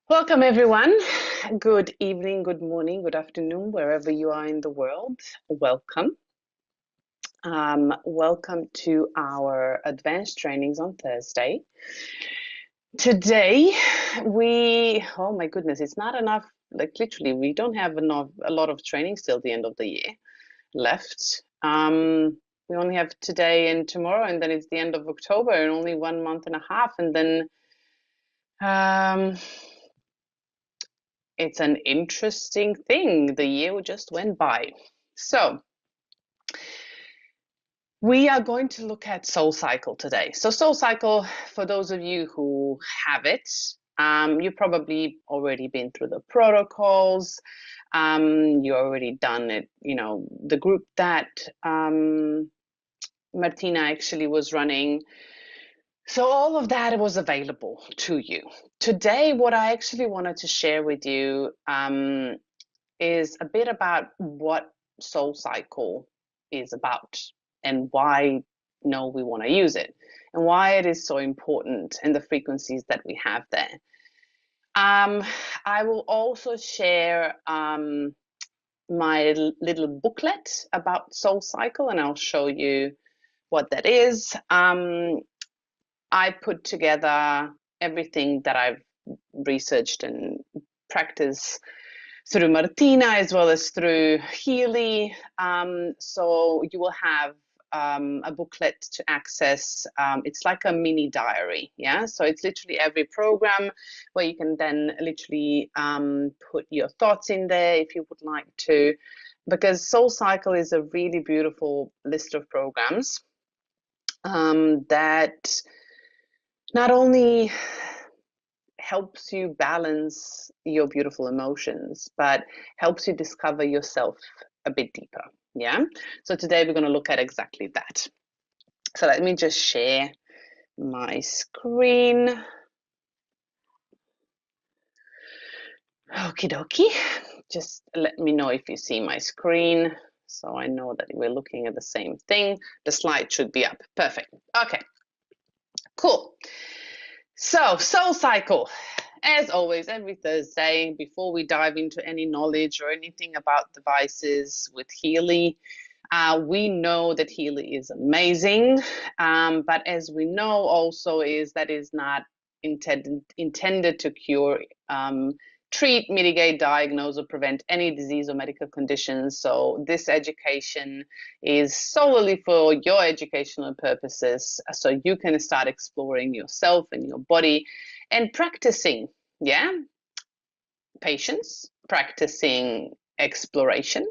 Welcome, everyone. Good evening, good morning, good afternoon, wherever you are in the world. Welcome. Welcome to our advanced trainings on Thursday. Today, oh my goodness, it's not enough. Like literally, we don't have a lot of trainings till the end of the year left. We only have today and tomorrow, and then it's the end of October, and only 1 month and a half, and then it's an interesting thing. The year just went by. So we are going to look at Soul Cycle today. So Soul Cycle, for those of you who have it, you've probably already been through the protocols. You already done it, the group that Martina actually was running. So all of that was available to you. Today, what I actually wanted to share with you is a bit about what Soul Cycle is about and why we want to use it and why it is so important and the frequencies that we have there. I will also share my little booklet about Soul Cycle, and I'll show you what that is. I put together everything that I've researched and practiced through Martina as well as through Healy. So you will have a booklet to access. It's like a mini diary, yeah? So it's literally every program where you can then literally put your thoughts in there if you would like to, because Soul Cycle is a really beautiful list of programs that not only helps you balance your beautiful emotions, but helps you discover yourself a bit deeper. Yeah. So today we're going to look at exactly that. So let me just share my screen. Okie dokie. Just let me know if you see my screen so I know that we're looking at the same thing. The slide should be up. Perfect. Okay. Cool. So Soul Cycle. As always, every Thursday, before we dive into any knowledge or anything about devices with Healy, we know that Healy is amazing, but as we know also is that is not intended to cure, treat, mitigate, diagnose, or prevent any disease or medical conditions. So this education is solely for your educational purposes, so you can start exploring yourself and your body and practicing, patience, practicing exploration,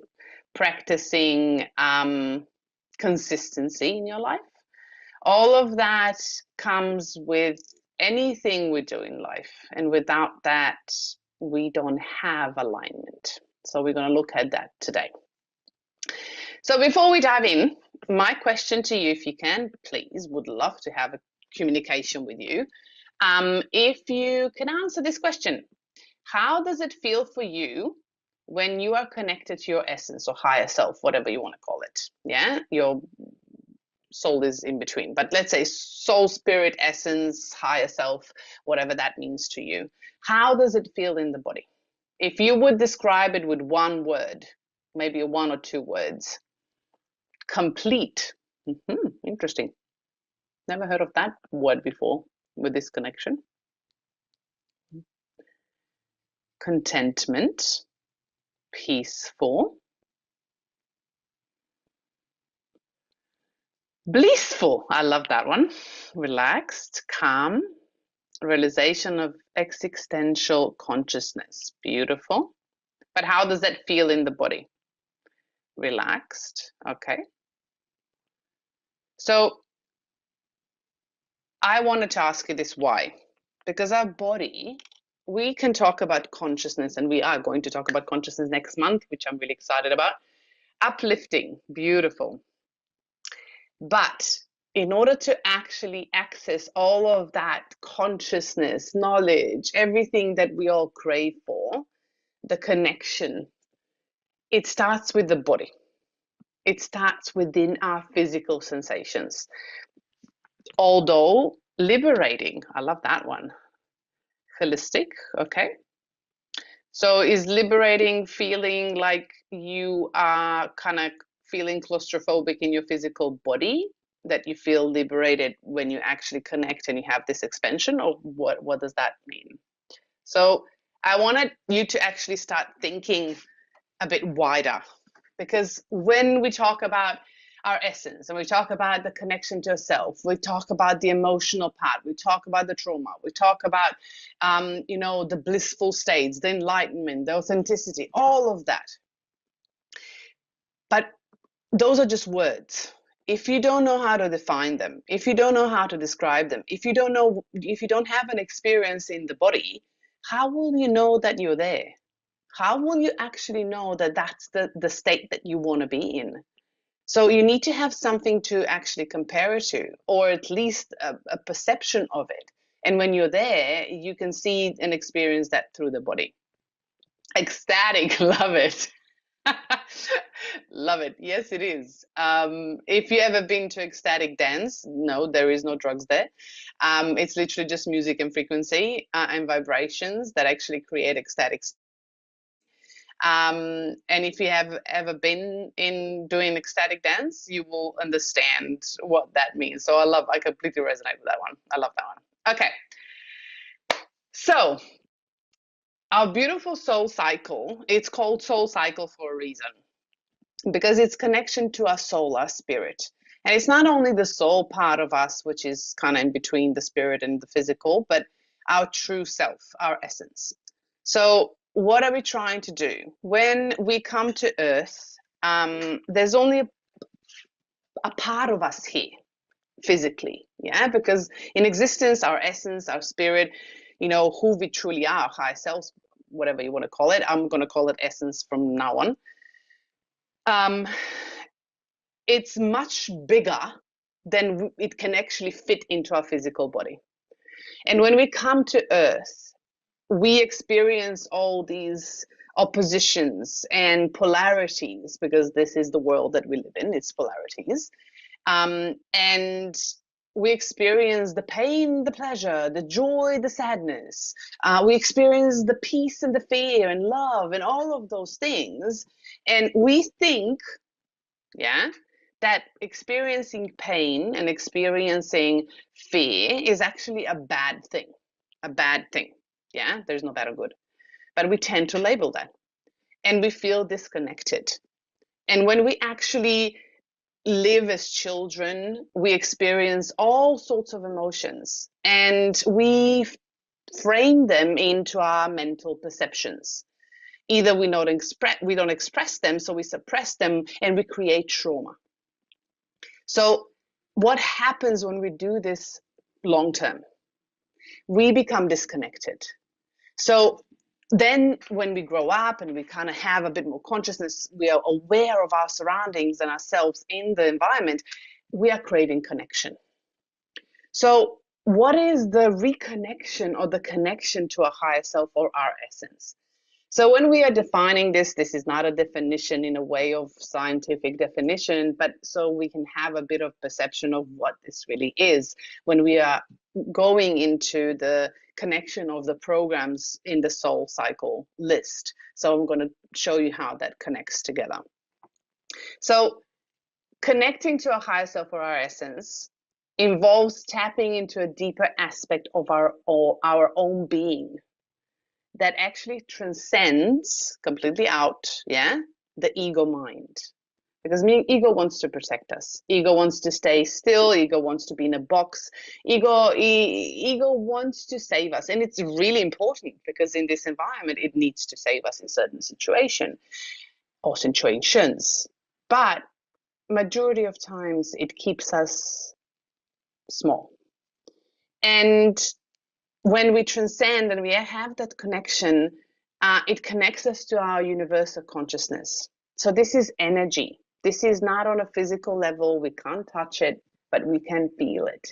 practicing consistency in your life. All of that comes with anything we do in life, and without that, we don't have alignment. So we're going to look at that today. So before we dive in, my question to you, if you can, please, would love to have a communication with you. If you can answer this question, how does it feel for you when you are connected to your essence or higher self, whatever you want to call it? Yeah, your soul is in between, but let's say soul, spirit, essence, higher self, whatever that means to you. How does it feel in the body? If you would describe it with one word, maybe 1 or 2 words. Complete. Interesting. Never heard of that word before with this connection. Contentment. Peaceful. Blissful. I love that one. Relaxed. Calm. Realization of existential consciousness. Beautiful. But how does that feel in the body? Relaxed. Okay. So I wanted to ask you this why? Because our body, we can talk about consciousness, and we are going to talk about consciousness next month, which I'm really excited about. Uplifting, beautiful. But in order to actually access all of that consciousness, knowledge, everything that we all crave for, the connection, it starts with the body. It starts within our physical sensations. Although liberating, I love that one. Holistic, okay. So is liberating feeling like you are kind of feeling claustrophobic in your physical body, that you feel liberated when you actually connect and you have this expansion, or what does that mean? So I wanted you to actually start thinking a bit wider, because when we talk about our essence and we talk about the connection to self, we talk about the emotional part, we talk about the trauma, we talk about the blissful states, the enlightenment, the authenticity, all of that. But those are just words. If you don't know how to define them, if you don't know how to describe them, if you don't have an experience in the body, how will you know that you're there? How will you actually know that that's the state that you want to be in? So you need to have something to actually compare it to, or at least a perception of it. And when you're there, you can see and experience that through the body. Ecstatic, love it. Love it. Yes, it is. If you ever been to ecstatic dance, no, there is no drugs there. It's literally just music and frequency and vibrations that actually create ecstatic. And if you have ever been in doing ecstatic dance, you will understand what that means. So I completely resonate with that one. I love that one. Okay. So our beautiful soul cycle, it's called soul cycle for a reason, because it's connection to our soul, our spirit. And it's not only the soul part of us, which is kind of in between the spirit and the physical, but our true self, our essence. So what are we trying to do? When we come to Earth, there's only a part of us here, physically, yeah? Because in existence, our essence, our spirit, who we truly are, higher selves, whatever you want to call it, I'm going to call it essence from now on. It's much bigger than it can actually fit into our physical body. And when we come to Earth, we experience all these oppositions and polarities, because this is the world that we live in, it's polarities. And we experience the pain, the pleasure, the joy, the sadness. We experience the peace and the fear and love and all of those things. And we think, yeah, that experiencing pain and experiencing fear is actually a bad thing. A bad thing. Yeah, there's no bad or good. But we tend to label that. And we feel disconnected. And when we actually live as children, we experience all sorts of emotions. And we frame them into our mental perceptions. Either we don't express them, so we suppress them and we create trauma. So what happens when we do this long term? We become disconnected. So then when we grow up and we kind of have a bit more consciousness, we are aware of our surroundings and ourselves in the environment, we are craving connection. So what is the reconnection or the connection to a higher self or our essence? So when we are defining this is not a definition in a way of scientific definition, but so we can have a bit of perception of what this really is when we are going into the connection of the programs in the soul cycle list. So I'm going to show you how that connects together. So connecting to a higher self or our essence involves tapping into a deeper aspect of our own being that actually transcends completely out, yeah, the ego mind. Because ego wants to protect us. Ego wants to stay still. Ego wants to be in a box. Ego wants to save us. And it's really important because in this environment, it needs to save us in certain situations or situations. But majority of times, it keeps us small. And when we transcend and we have that connection, it connects us to our universal consciousness. So this is energy. This is not on a physical level. We can't touch it, but we can feel it.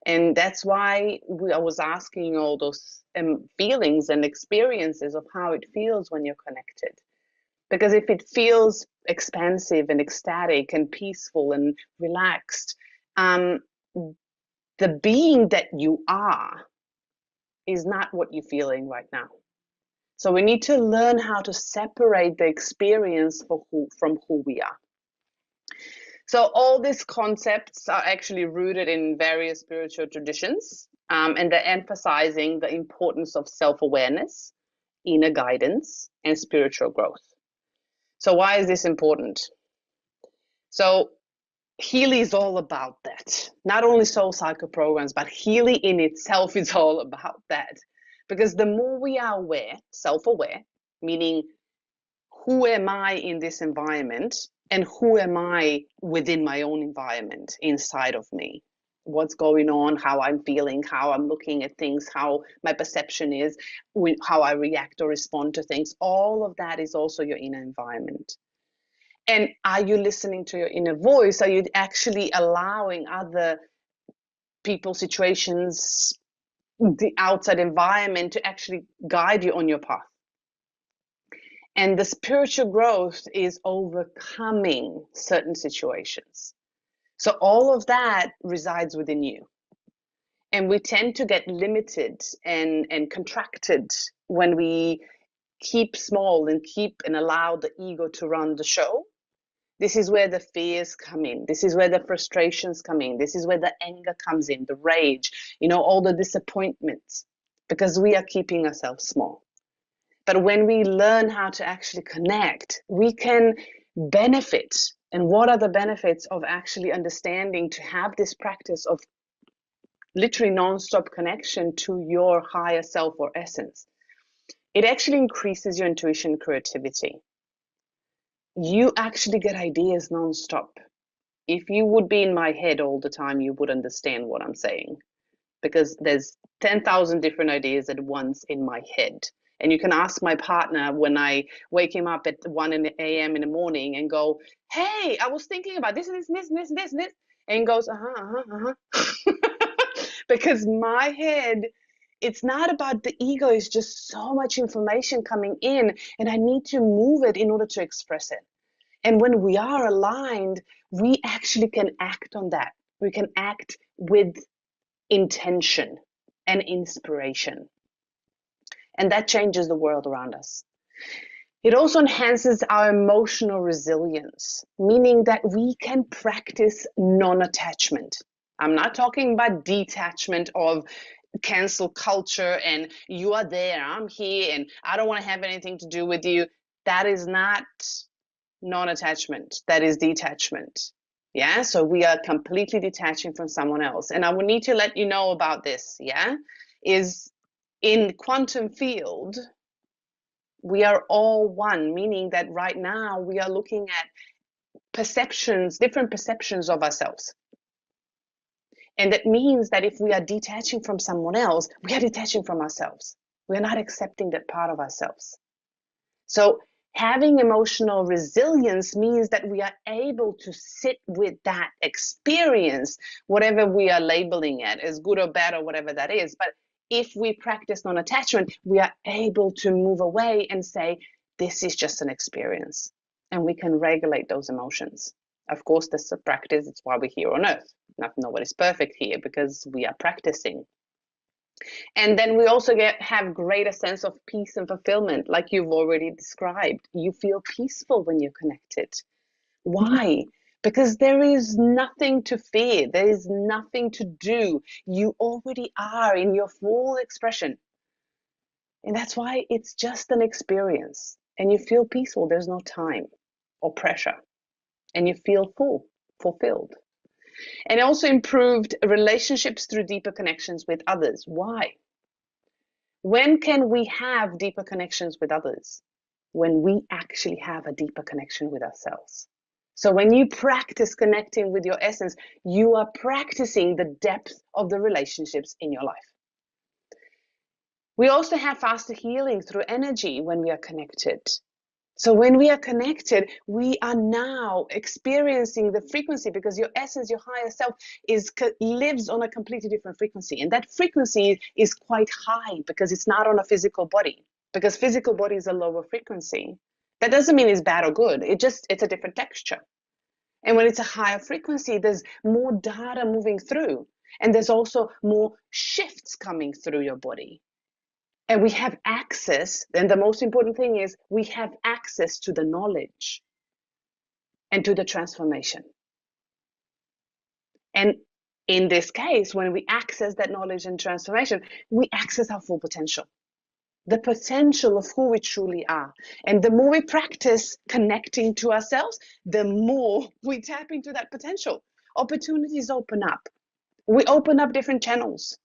And that's why I was asking all those feelings and experiences of how it feels when you're connected. Because if it feels expansive and ecstatic and peaceful and relaxed, the being that you are is not what you're feeling right now. So we need to learn how to separate the experience from who we are. So all these concepts are actually rooted in various spiritual traditions, and they're emphasizing the importance of self-awareness, inner guidance, and spiritual growth. So why is this important? So Healy is all about that. Not only soul cycle programs, but Healy in itself is all about that. Because the more we are aware, self-aware, meaning who am I in this environment and who am I within my own environment inside of me? What's going on, how I'm feeling, how I'm looking at things, how my perception is, how I react or respond to things. All of that is also your inner environment. And are you listening to your inner voice? Are you actually allowing other people, situations, the outside environment to actually guide you on your path? And the spiritual growth is overcoming certain situations. So all of that resides within you. And we tend to get limited and contracted when we keep small and allow the ego to run the show. This is where the fears come in. This is where the frustrations come in. This is where the anger comes in, the rage, all the disappointments, because we are keeping ourselves small. But when we learn how to actually connect, we can benefit. And what are the benefits of actually understanding to have this practice of literally non-stop connection to your higher self or essence? It actually increases your intuition, creativity. You actually get ideas non-stop. If you would be in my head all the time, you would understand what I'm saying, because there's 10,000 different ideas at once in my head. And you can ask my partner when I wake him up at 1 a.m. in the morning and go, hey, I was thinking about this, this, this, this, this, this. And he goes, because my head, it's not about the ego, it's just so much information coming in, and I need to move it in order to express it. And when we are aligned, we actually can act on that. We can act with intention and inspiration. And that changes the world around us. It also enhances our emotional resilience, meaning that we can practice non-attachment. I'm not talking about detachment of cancel culture and you are there, I'm here, and I don't want to have anything to do with you. That is not non-attachment. That is detachment. Yeah, so we are completely detaching from someone else. And I will need to let you know about this, yeah, is in quantum field, we are all one, meaning that right now we are looking at perceptions, different perceptions of ourselves. And that means that if we are detaching from someone else, we are detaching from ourselves. We are not accepting that part of ourselves. So having emotional resilience means that we are able to sit with that experience, whatever we are labeling it as good or bad or whatever that is. But if we practice non-attachment, we are able to move away and say, this is just an experience. And we can regulate those emotions. Of course, this is a practice. It's why we're here on earth. Nobody's perfect here because we are practicing. And then we also have greater sense of peace and fulfillment, like you've already described. You feel peaceful when you're connected. Why? Because there is nothing to fear. There is nothing to do. You already are in your full expression. And that's why it's just an experience. And you feel peaceful. There's no time or pressure. And you feel fulfilled. And it also improved relationships through deeper connections with others. Why? When can we have deeper connections with others? When we actually have a deeper connection with ourselves. So when you practice connecting with your essence, you are practicing the depth of the relationships in your life. We also have faster healing through energy when we are connected. So when we are connected, we are now experiencing the frequency, because your essence, your higher self, lives on a completely different frequency. And that frequency is quite high because it's not on a physical body, because physical body is a lower frequency. That doesn't mean it's bad or good. It's a different texture. And when it's a higher frequency, there's more data moving through. And there's also more shifts coming through your body. And we have access, and the most important thing is we have access to the knowledge and to the transformation. And in this case, when we access that knowledge and transformation, we access our full potential, the potential of who we truly are. And the more we practice connecting to ourselves, the more we tap into that potential. Opportunities open up. We open up different channels.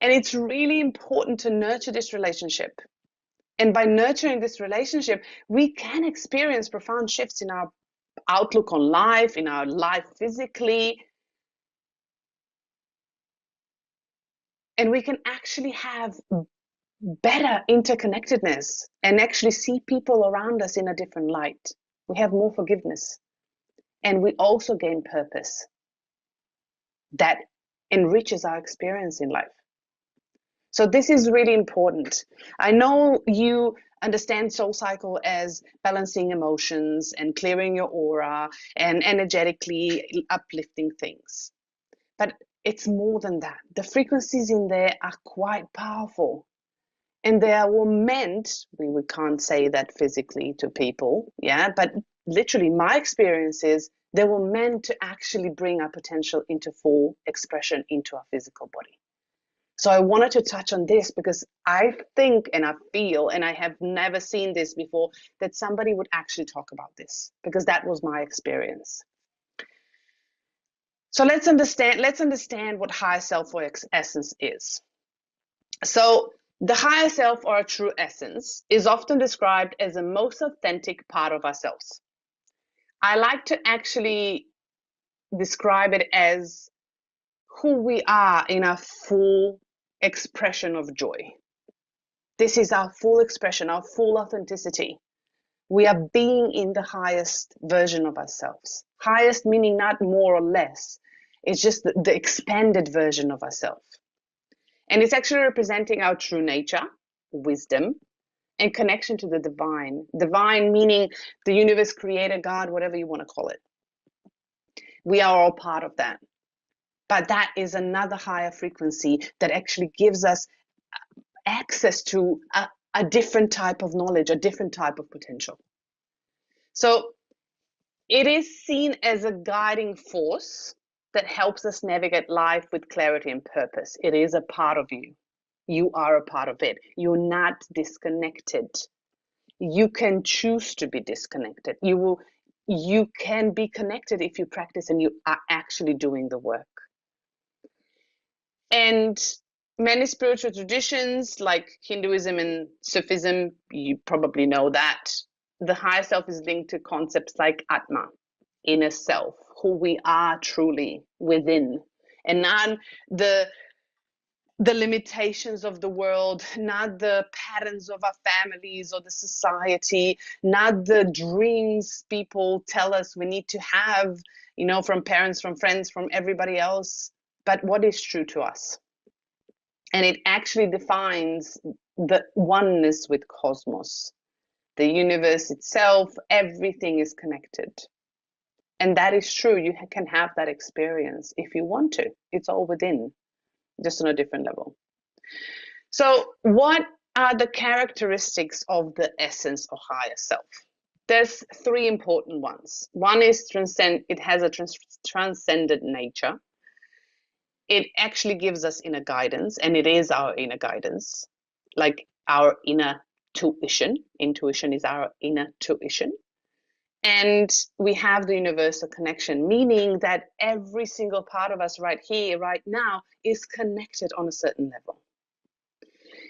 And it's really important to nurture this relationship. And by nurturing this relationship, we can experience profound shifts in our outlook on life, in our life physically. And we can actually have better interconnectedness and actually see people around us in a different light. We have more forgiveness. And we also gain purpose that enriches our experience in life. So this is really important. I know you understand Soul Cycle as balancing emotions and clearing your aura and energetically uplifting things. But it's more than that. The frequencies in there are quite powerful. And they were meant, we can't say that physically to people, yeah, but literally my experience is they were meant to actually bring our potential into full expression into our physical body. So I wanted to touch on this because I think and I feel, and I have never seen this before, that somebody would actually talk about this, because that was my experience. So let's understand what higher self or essence is. So the higher self or a true essence is often described as the most authentic part of ourselves. I like to actually describe it as who we are in our full expression of joy. This is our full expression, our full authenticity. We are being in the highest version of ourselves. Highest meaning not more or less. It's just the expanded version of ourselves. And it's actually representing our true nature, wisdom, and connection to the divine. Divine meaning the universe, creator, God, whatever you want to call it. We are all part of that. But that is another higher frequency that actually gives us access to a different type of knowledge, a different type of potential. So it is seen as a guiding force that helps us navigate life with clarity and purpose. It is a part of you. You are a part of it. You're not disconnected. You can choose to be disconnected. You can be connected if you practice and you are actually doing the work. And many spiritual traditions like Hinduism and Sufism, you probably know that the higher self is linked to concepts like Atma, inner self, who we are truly within, and not the limitations of the world, not the patterns of our families or the society, not the dreams people tell us we need to have, from parents, from friends, from everybody else, but what is true to us. And it actually defines the oneness with cosmos, the universe itself. Everything is connected. And that is true. You can have that experience if you want to. It's all within, just on a different level. So what are the characteristics of the essence or higher self? There's three important ones. One is it has a transcendent nature. It actually gives us inner guidance, and it is our inner guidance, like our inner tuition. Intuition is our inner tuition. And we have the universal connection, meaning that every single part of us right here, right now, is connected on a certain level.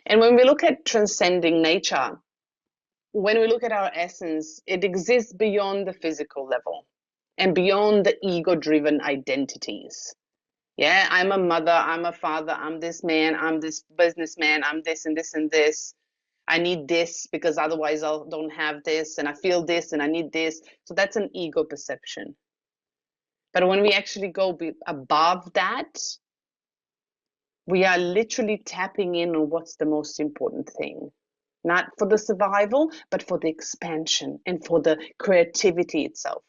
And when we look at transcending nature, when we look at our essence, it exists beyond the physical level and beyond the ego-driven identities. Yeah, I'm a mother, I'm a father, I'm this man, I'm this businessman, I'm this and this and this. I need this because otherwise I don't have this, and I feel this and I need this. So that's an ego perception. But when we actually go above that, we are literally tapping in on what's the most important thing. Not for the survival, but for the expansion and for the creativity itself.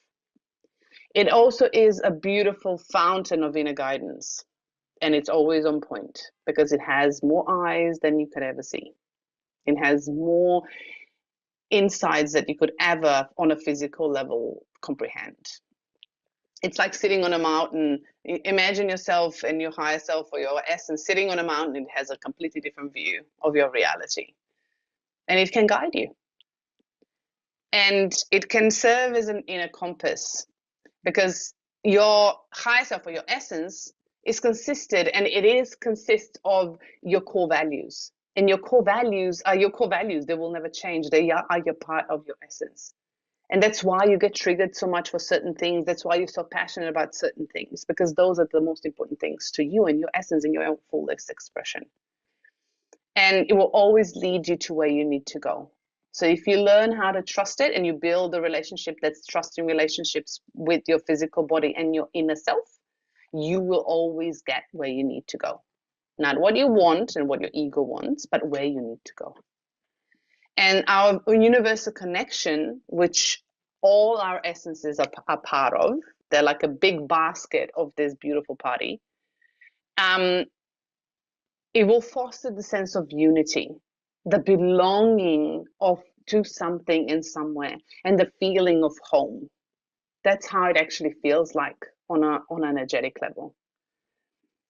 It also is a beautiful fountain of inner guidance. and it's always on point because it has more eyes than you could ever see. It has more insights that you could ever, on a physical level, comprehend. It's like sitting on a mountain. Imagine yourself and your higher self or your essence sitting on a mountain. It has a completely different view of your reality, and it can guide you. And it can serve as an inner compass, because your higher self or your essence is consisted, and consists of your core values. And your core values are your core values. They will never change. They are your part of your essence. And that's why you get triggered so much for certain things. That's why you're so passionate about certain things, because those are the most important things to you and your essence and your fullest expression. And it will always lead you to where you need to go. So if you learn how to trust it and you build a relationship that's trusting relationships with your physical body and your inner self, you will always get where you need to go. Not what you want and what your ego wants, but where you need to go. And our universal connection, which all our essences are part of, they're like a big basket of this beautiful party. It will foster the sense of unity, the belonging to something and somewhere, and the feeling of home. That's how it actually feels like on an energetic level.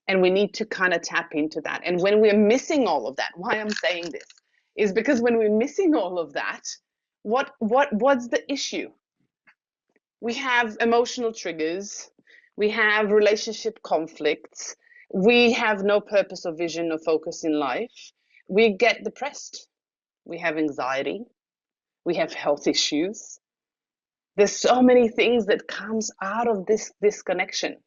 And we need to kind of tap into that. And when we're missing all of that, why I'm saying this is because when we're missing all of that, what's the issue? We have emotional triggers, we have relationship conflicts, we have no purpose or vision or focus in life, we get depressed, we have anxiety, we have health issues. There's so many things that comes out of this disconnection.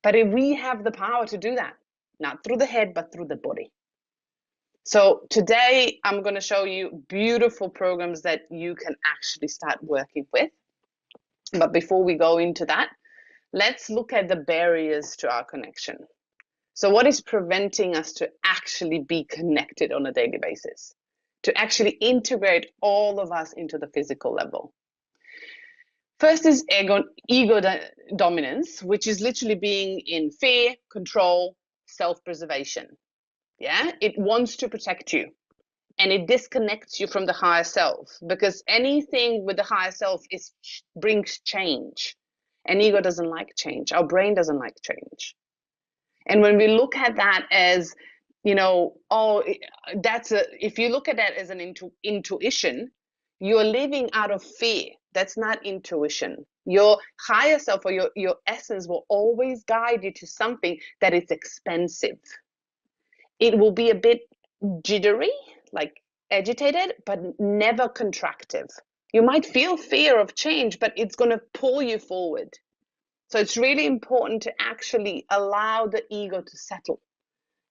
But if we have the power to do that, not through the head, but through the body. So today I'm going to show you beautiful programs that you can actually start working with. But before we go into that, let's look at the barriers to our connection. So what is preventing us to actually be connected on a daily basis? To actually integrate all of us into the physical level. First is ego dominance, which is literally being in fear, control, self-preservation. Yeah, it wants to protect you, and it disconnects you from the higher self, because anything with the higher self brings change, and ego doesn't like change. Our brain doesn't like change. And when we look at that as, if you look at that as an intuition, you're living out of fear. That's not intuition. Your higher self or your essence will always guide you to something that is expensive. It will be a bit jittery, like agitated, but never contractive. You might feel fear of change, but it's going to pull you forward. So it's really important to actually allow the ego to settle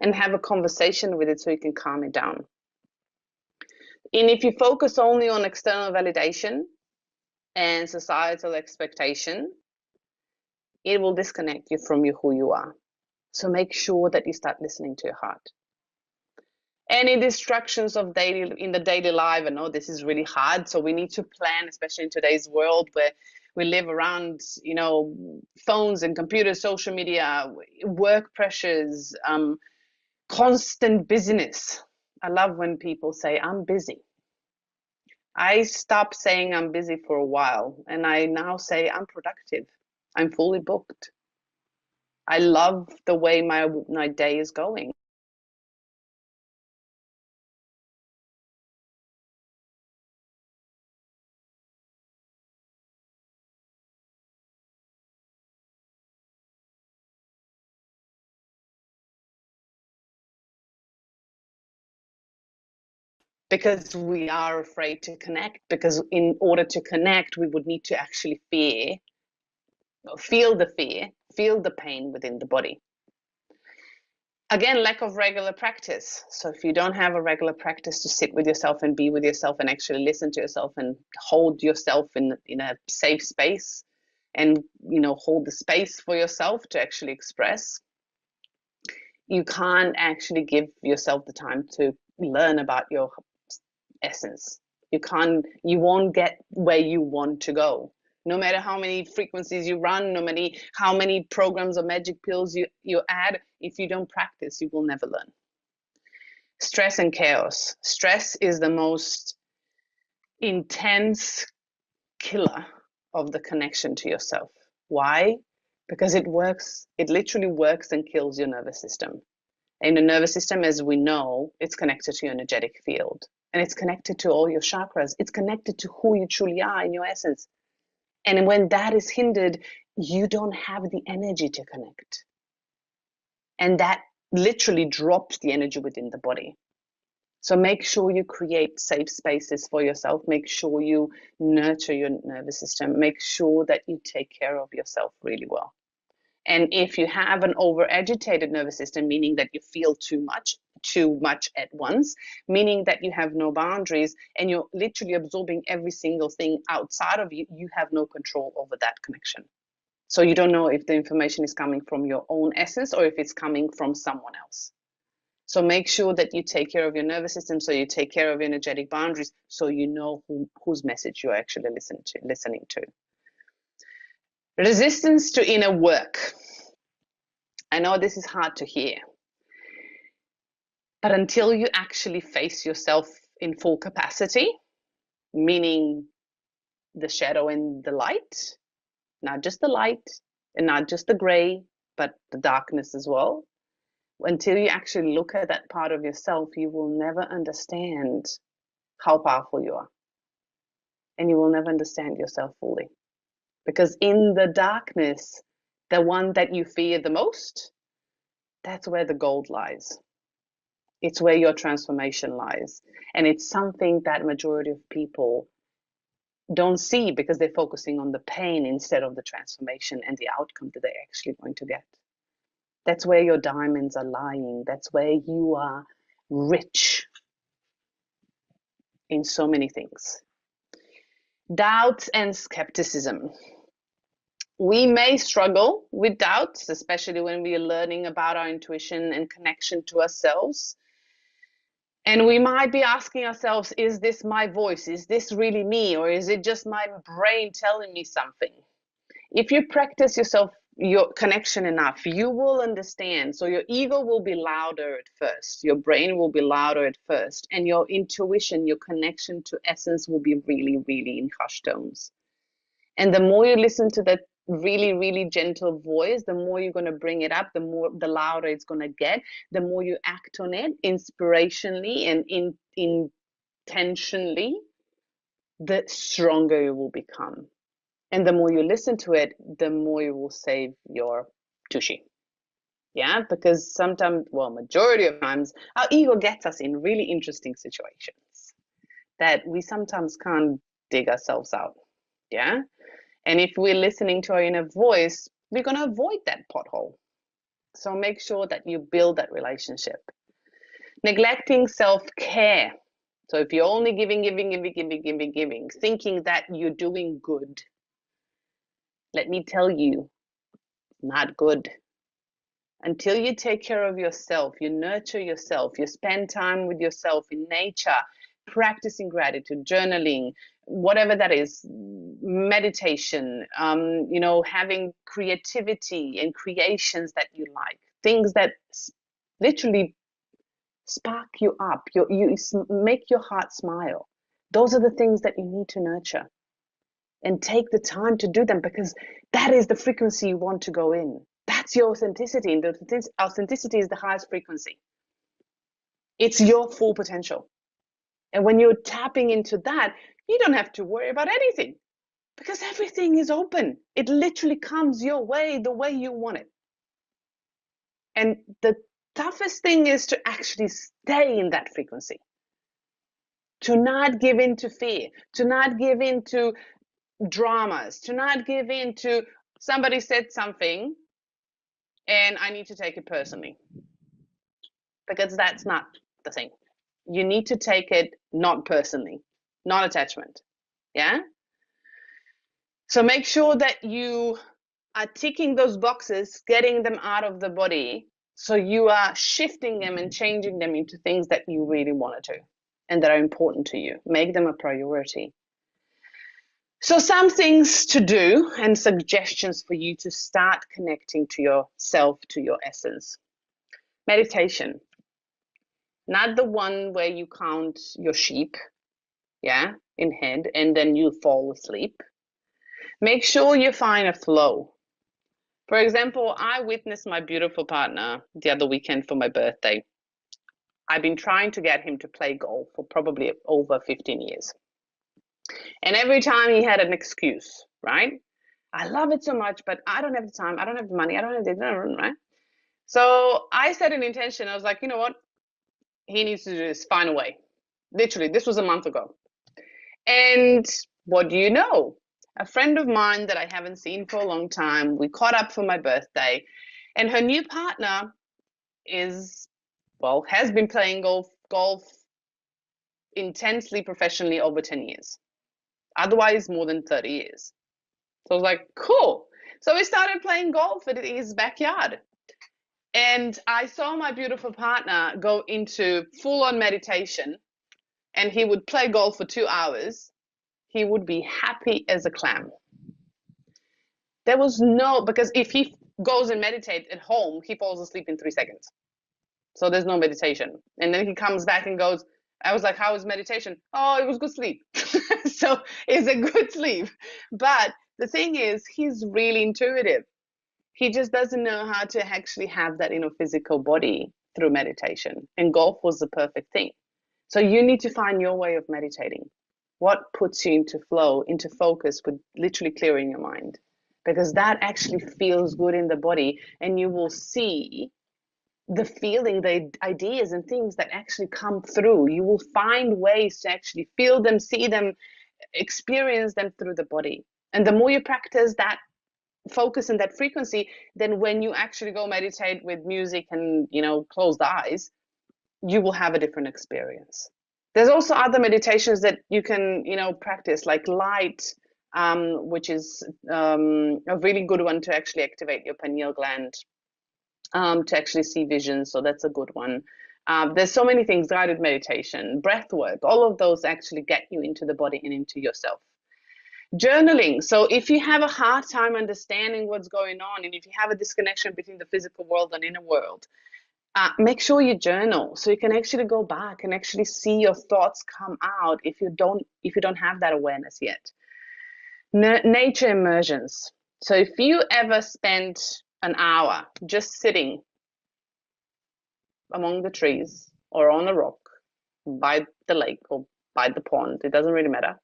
and have a conversation with it so you can calm it down. And if you focus only on external validation and societal expectation, it will disconnect you from who you are. So make sure that you start listening to your heart. Any distractions in the daily life, I know this is really hard, so we need to plan, especially in today's world where we live around, phones and computers, social media, work pressures, constant busyness. I love when people say, I'm busy. I stopped saying I'm busy for a while, and I now say I'm productive. I'm fully booked. I love the way my day is going. Because we are afraid to connect, because in order to connect, we would need to actually feel the fear, feel the pain within the body. Again, lack of regular practice. So if you don't have a regular practice to sit with yourself and be with yourself and actually listen to yourself and hold yourself in a safe space and, hold the space for yourself to actually express, you can't actually give yourself the time to learn about your essence. You won't get where you want to go. No matter how many frequencies you run, no matter how many programs or magic pills you add, if you don't practice, you will never learn. Stress and chaos. Stress is the most intense killer of the connection to yourself. Why? Because it literally works and kills your nervous system. And the nervous system, as we know, it's connected to your energetic field. And it's connected to all your chakras. It's connected to who you truly are in your essence. And when that is hindered, you don't have the energy to connect. And that literally drops the energy within the body. So make sure you create safe spaces for yourself. Make sure you nurture your nervous system. Make sure that you take care of yourself really well. And if you have an over-agitated nervous system, meaning that you feel too much at once, meaning that you have no boundaries and you're literally absorbing every single thing outside of you, you have no control over that connection. So you don't know if the information is coming from your own essence or if it's coming from someone else. So make sure that you take care of your nervous system, so you take care of energetic boundaries, so you know whose message you're actually listening to. Resistance to inner work. I know this is hard to hear, but until you actually face yourself in full capacity, meaning the shadow and the light, not just the light and not just the gray, but the darkness as well, until you actually look at that part of yourself, you will never understand how powerful you are. And you will never understand yourself fully. Because in the darkness, the one that you fear the most, that's where the gold lies. It's where your transformation lies. And it's something that majority of people don't see because they're focusing on the pain instead of the transformation and the outcome that they're actually going to get. That's where your diamonds are lying. That's where you are rich in so many things. Doubts and skepticism. We may struggle with doubts, especially when we are learning about our intuition and connection to ourselves. And we might be asking ourselves, is this my voice? Is this really me? Or is it just my brain telling me something? If you practice your connection enough, you will understand. So your ego will be louder at first. Your brain will be louder at first. And your intuition, your connection to essence will be really, really in hushed tones. And the more you listen to that really, really gentle voice, the more you're going to bring it up, the louder it's going to get, the more you act on it inspirationally and intentionally, the stronger you will become. And the more you listen to it, the more you will save your tushy. Yeah, because sometimes, well, majority of times, our ego gets us in really interesting situations that we sometimes can't dig ourselves out. Yeah. And if we're listening to our inner voice, we're going to avoid that pothole. So make sure that you build that relationship. Neglecting self-care. So if you're only giving, thinking that you're doing good, let me tell you, not good. Until you take care of yourself, you nurture yourself, you spend time with yourself in nature, practicing gratitude, journaling, whatever that is, meditation, having creativity and creations that you like, things that literally spark you up, you make your heart smile. Those are the things that you need to nurture. And take the time to do them, because that is the frequency you want to go in. That's your authenticity. And the authenticity is the highest frequency. It's your full potential. And when you're tapping into that, you don't have to worry about anything, because everything is open. It literally comes your way, the way you want it. And the toughest thing is to actually stay in that frequency, to not give in to fear, to not give in to dramas, to not give in to somebody said something and I need to take it personally, because that's not the thing. You need to take it not personally, not attachment. Yeah. So make sure that you are ticking those boxes, getting them out of the body, so you are shifting them and changing them into things that you really want to do and that are important to you. Make them a priority. So some things to do and suggestions for you to start connecting to yourself, to your essence. Meditation, not the one where you count your sheep, yeah, in head, and then you fall asleep. Make sure you find a flow. For example, I witnessed my beautiful partner the other weekend for my birthday. I've been trying to get him to play golf for probably over 15 years. And every time he had an excuse, right? I love it so much, but I don't have the time. I don't have the money. I don't have the, right? So I set an intention. I was like, you know what? He needs to do this, find a way. Literally, this was a month ago. And what do you know? A friend of mine that I haven't seen for a long time, we caught up for my birthday, and her new partner is, well, has been playing golf intensely professionally over 10 years. Otherwise, more than 30 years. So I was like, cool. So we started playing golf in his backyard. And I saw my beautiful partner go into full on meditation, and he would play golf for 2 hours. He would be happy as a clam. There was no, because if he goes and meditates at home, he falls asleep in 3 seconds. So there's no meditation. And then he comes back and goes, I was like, how was meditation? Oh, it was good sleep. So it's a good sleep. But the thing is, he's really intuitive. He just doesn't know how to actually have that in a physical body through meditation. And golf was the perfect thing. So you need to find your way of meditating. What puts you into flow, into focus with literally clearing your mind? Because that actually feels good in the body, and you will see the feeling, the ideas and things that actually come through. You will find ways to actually feel them, see them, experience them through the body. And the more you practice that focus and that frequency, then when you actually go meditate with music and, closed eyes, you will have a different experience. There's also other meditations that you can, practice, like light, which is a really good one to actually activate your pineal gland, to actually see visions. So that's a good one. There's so many things, guided meditation, breath work, all of those actually get you into the body and into yourself. Journaling. So if you have a hard time understanding what's going on, and if you have a disconnection between the physical world and inner world, make sure you journal so you can actually go back and actually see your thoughts come out if you don't have that awareness yet. Nature immersions. So if you ever spent an hour just sitting among the trees or on a rock by the lake or by the pond, it doesn't really matter.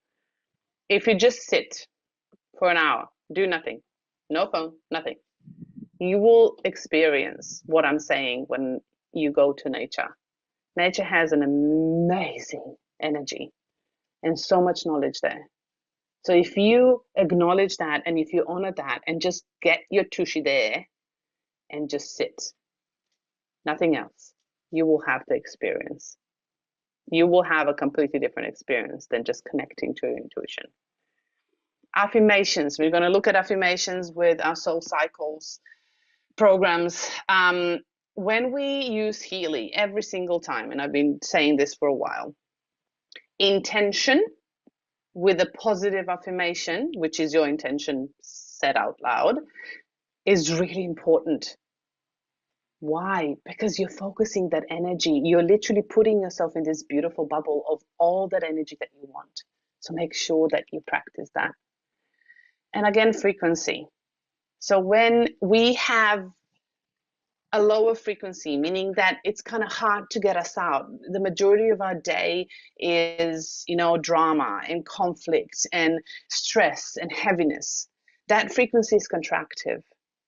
If you just sit for an hour, do nothing, no phone, nothing, you will experience what I'm saying when you go to nature. Nature has an amazing energy and so much knowledge there. So if you acknowledge that and if you honor that and just get your tushy there and just sit, nothing else, you will have the experience. You will have a completely different experience than just connecting to your intuition. Affirmations. We're going to look at affirmations with our soul cycles programs. When we use Healy every single time, and I've been saying this for a while, intention with a positive affirmation, which is your intention said out loud, is really important. Why? Because you're focusing that energy. You're literally putting yourself in this beautiful bubble of all that energy that you want. So make sure that you practice that. And again, frequency. So when we have a lower frequency, meaning that it's kind of hard to get us out. The majority of our day is, drama and conflict and stress and heaviness. That frequency is contractive.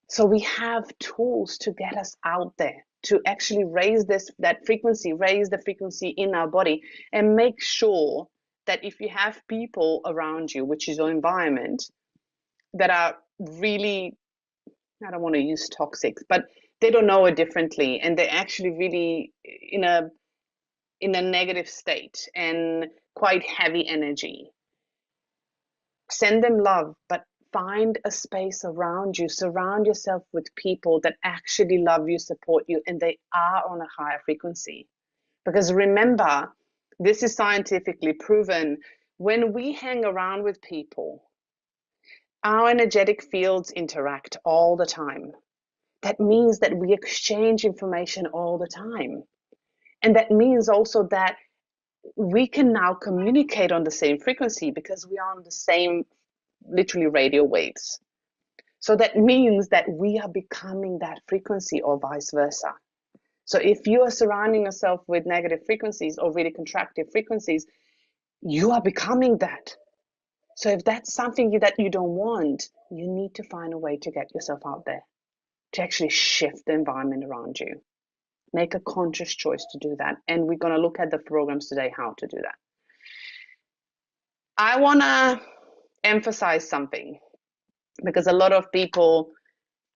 So we have tools to get us out there, to actually raise that frequency, raise the frequency in our body, and make sure that if you have people around you, which is your environment, that are really, I don't want to use toxic, but they don't know it differently, and they're actually really in a negative state and quite heavy energy. Send them love, but find a space around you. Surround yourself with people that actually love you, support you, and they are on a higher frequency. Because remember, this is scientifically proven. When we hang around with people Our energetic fields interact all the time. That means that we exchange information all the time. And that means also that we can now communicate on the same frequency because we are on the same, literally, radio waves. So that means that we are becoming that frequency or vice versa. So if you are surrounding yourself with negative frequencies or really contractive frequencies, you are becoming that. So if that's something that you don't want, you need to find a way to get yourself out there, to actually shift the environment around you. Make a conscious choice to do that. And we're going to look at the programs today, how to do that. I want to emphasize something, because a lot of people,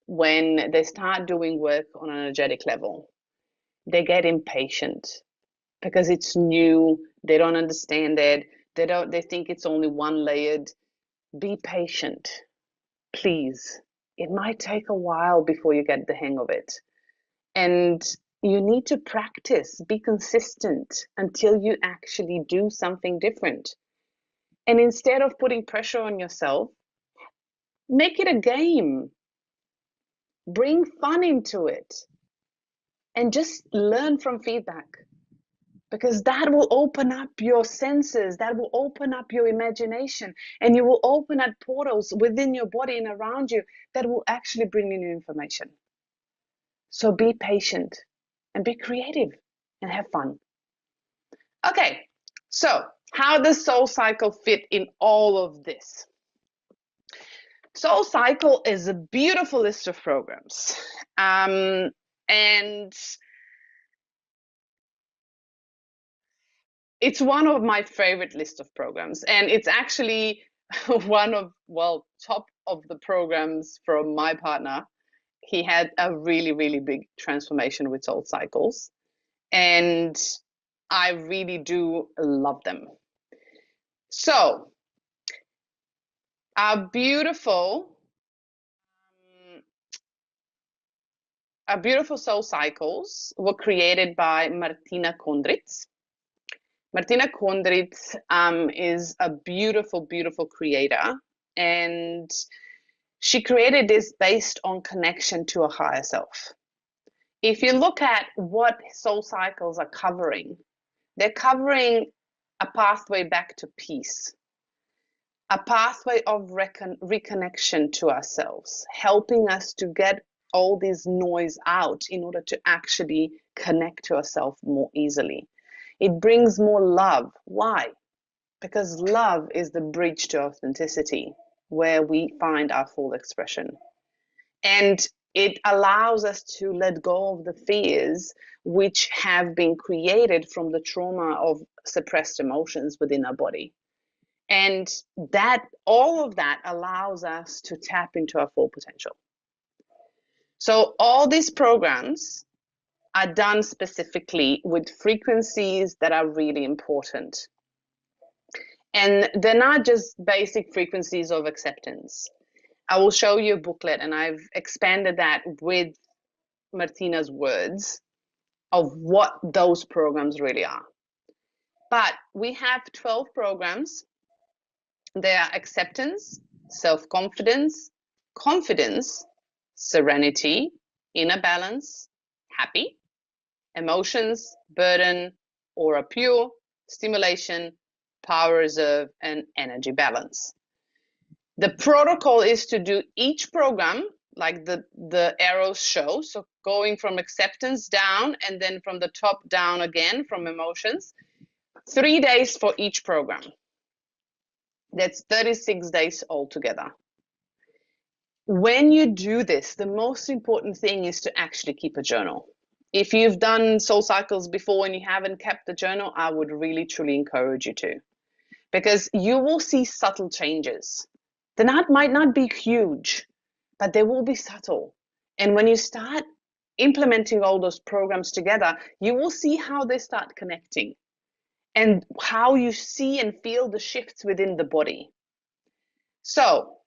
when they start doing work on an energetic level, they get impatient because it's new. They don't understand it. They think it's only one layered. Be patient, please. It might take a while before you get the hang of it. And you need to practice, be consistent until you actually do something different. And instead of putting pressure on yourself, make it a game. Bring fun into it and just learn from feedback, because that will open up your senses, that will open up your imagination, and you will open up portals within your body and around you that will actually bring in new information. So be patient and be creative and have fun. Okay, so how does Soul Cycle fit in all of this? Soul Cycle is a beautiful list of programs. And it's one of my favorite list of programs. And it's actually one of, well, top of the programs from my partner. He had a really, really big transformation with Soul Cycles. And I really do love them. So, our beautiful Soul Cycles were created by Martina Kondritz. Martina Kondritz is a beautiful, beautiful creator, and she created this based on connection to a higher self. If you look at what Soul Cycles are covering, they're covering a pathway back to peace, a pathway of reconnection to ourselves, helping us to get all this noise out in order to actually connect to ourselves more easily. It brings more love. Why? Because love is the bridge to authenticity, where we find our full expression. And it allows us to let go of the fears which have been created from the trauma of suppressed emotions within our body. And that, all of that allows us to tap into our full potential. So all these programs are done specifically with frequencies that are really important. And they're not just basic frequencies of acceptance. I will show you a booklet, and I've expanded that with Martina's words of what those programs really are. But we have 12 programs. They are acceptance, self-confidence, confidence, serenity, inner balance, happy, emotions, burden, aura pure, stimulation, power reserve, and energy balance. The protocol is to do each program like the arrows show. So going from acceptance down, and then from the top down again from emotions. 3 days for each program. That's 36 days altogether. When you do this, the most important thing is to actually keep a journal. If you've done Soul Cycles before and you haven't kept the journal, I would really, truly encourage you to, because you will see subtle changes. They might not be huge, but they will be subtle. And when you start implementing all those programs together, you will see how they start connecting and how you see and feel the shifts within the body. So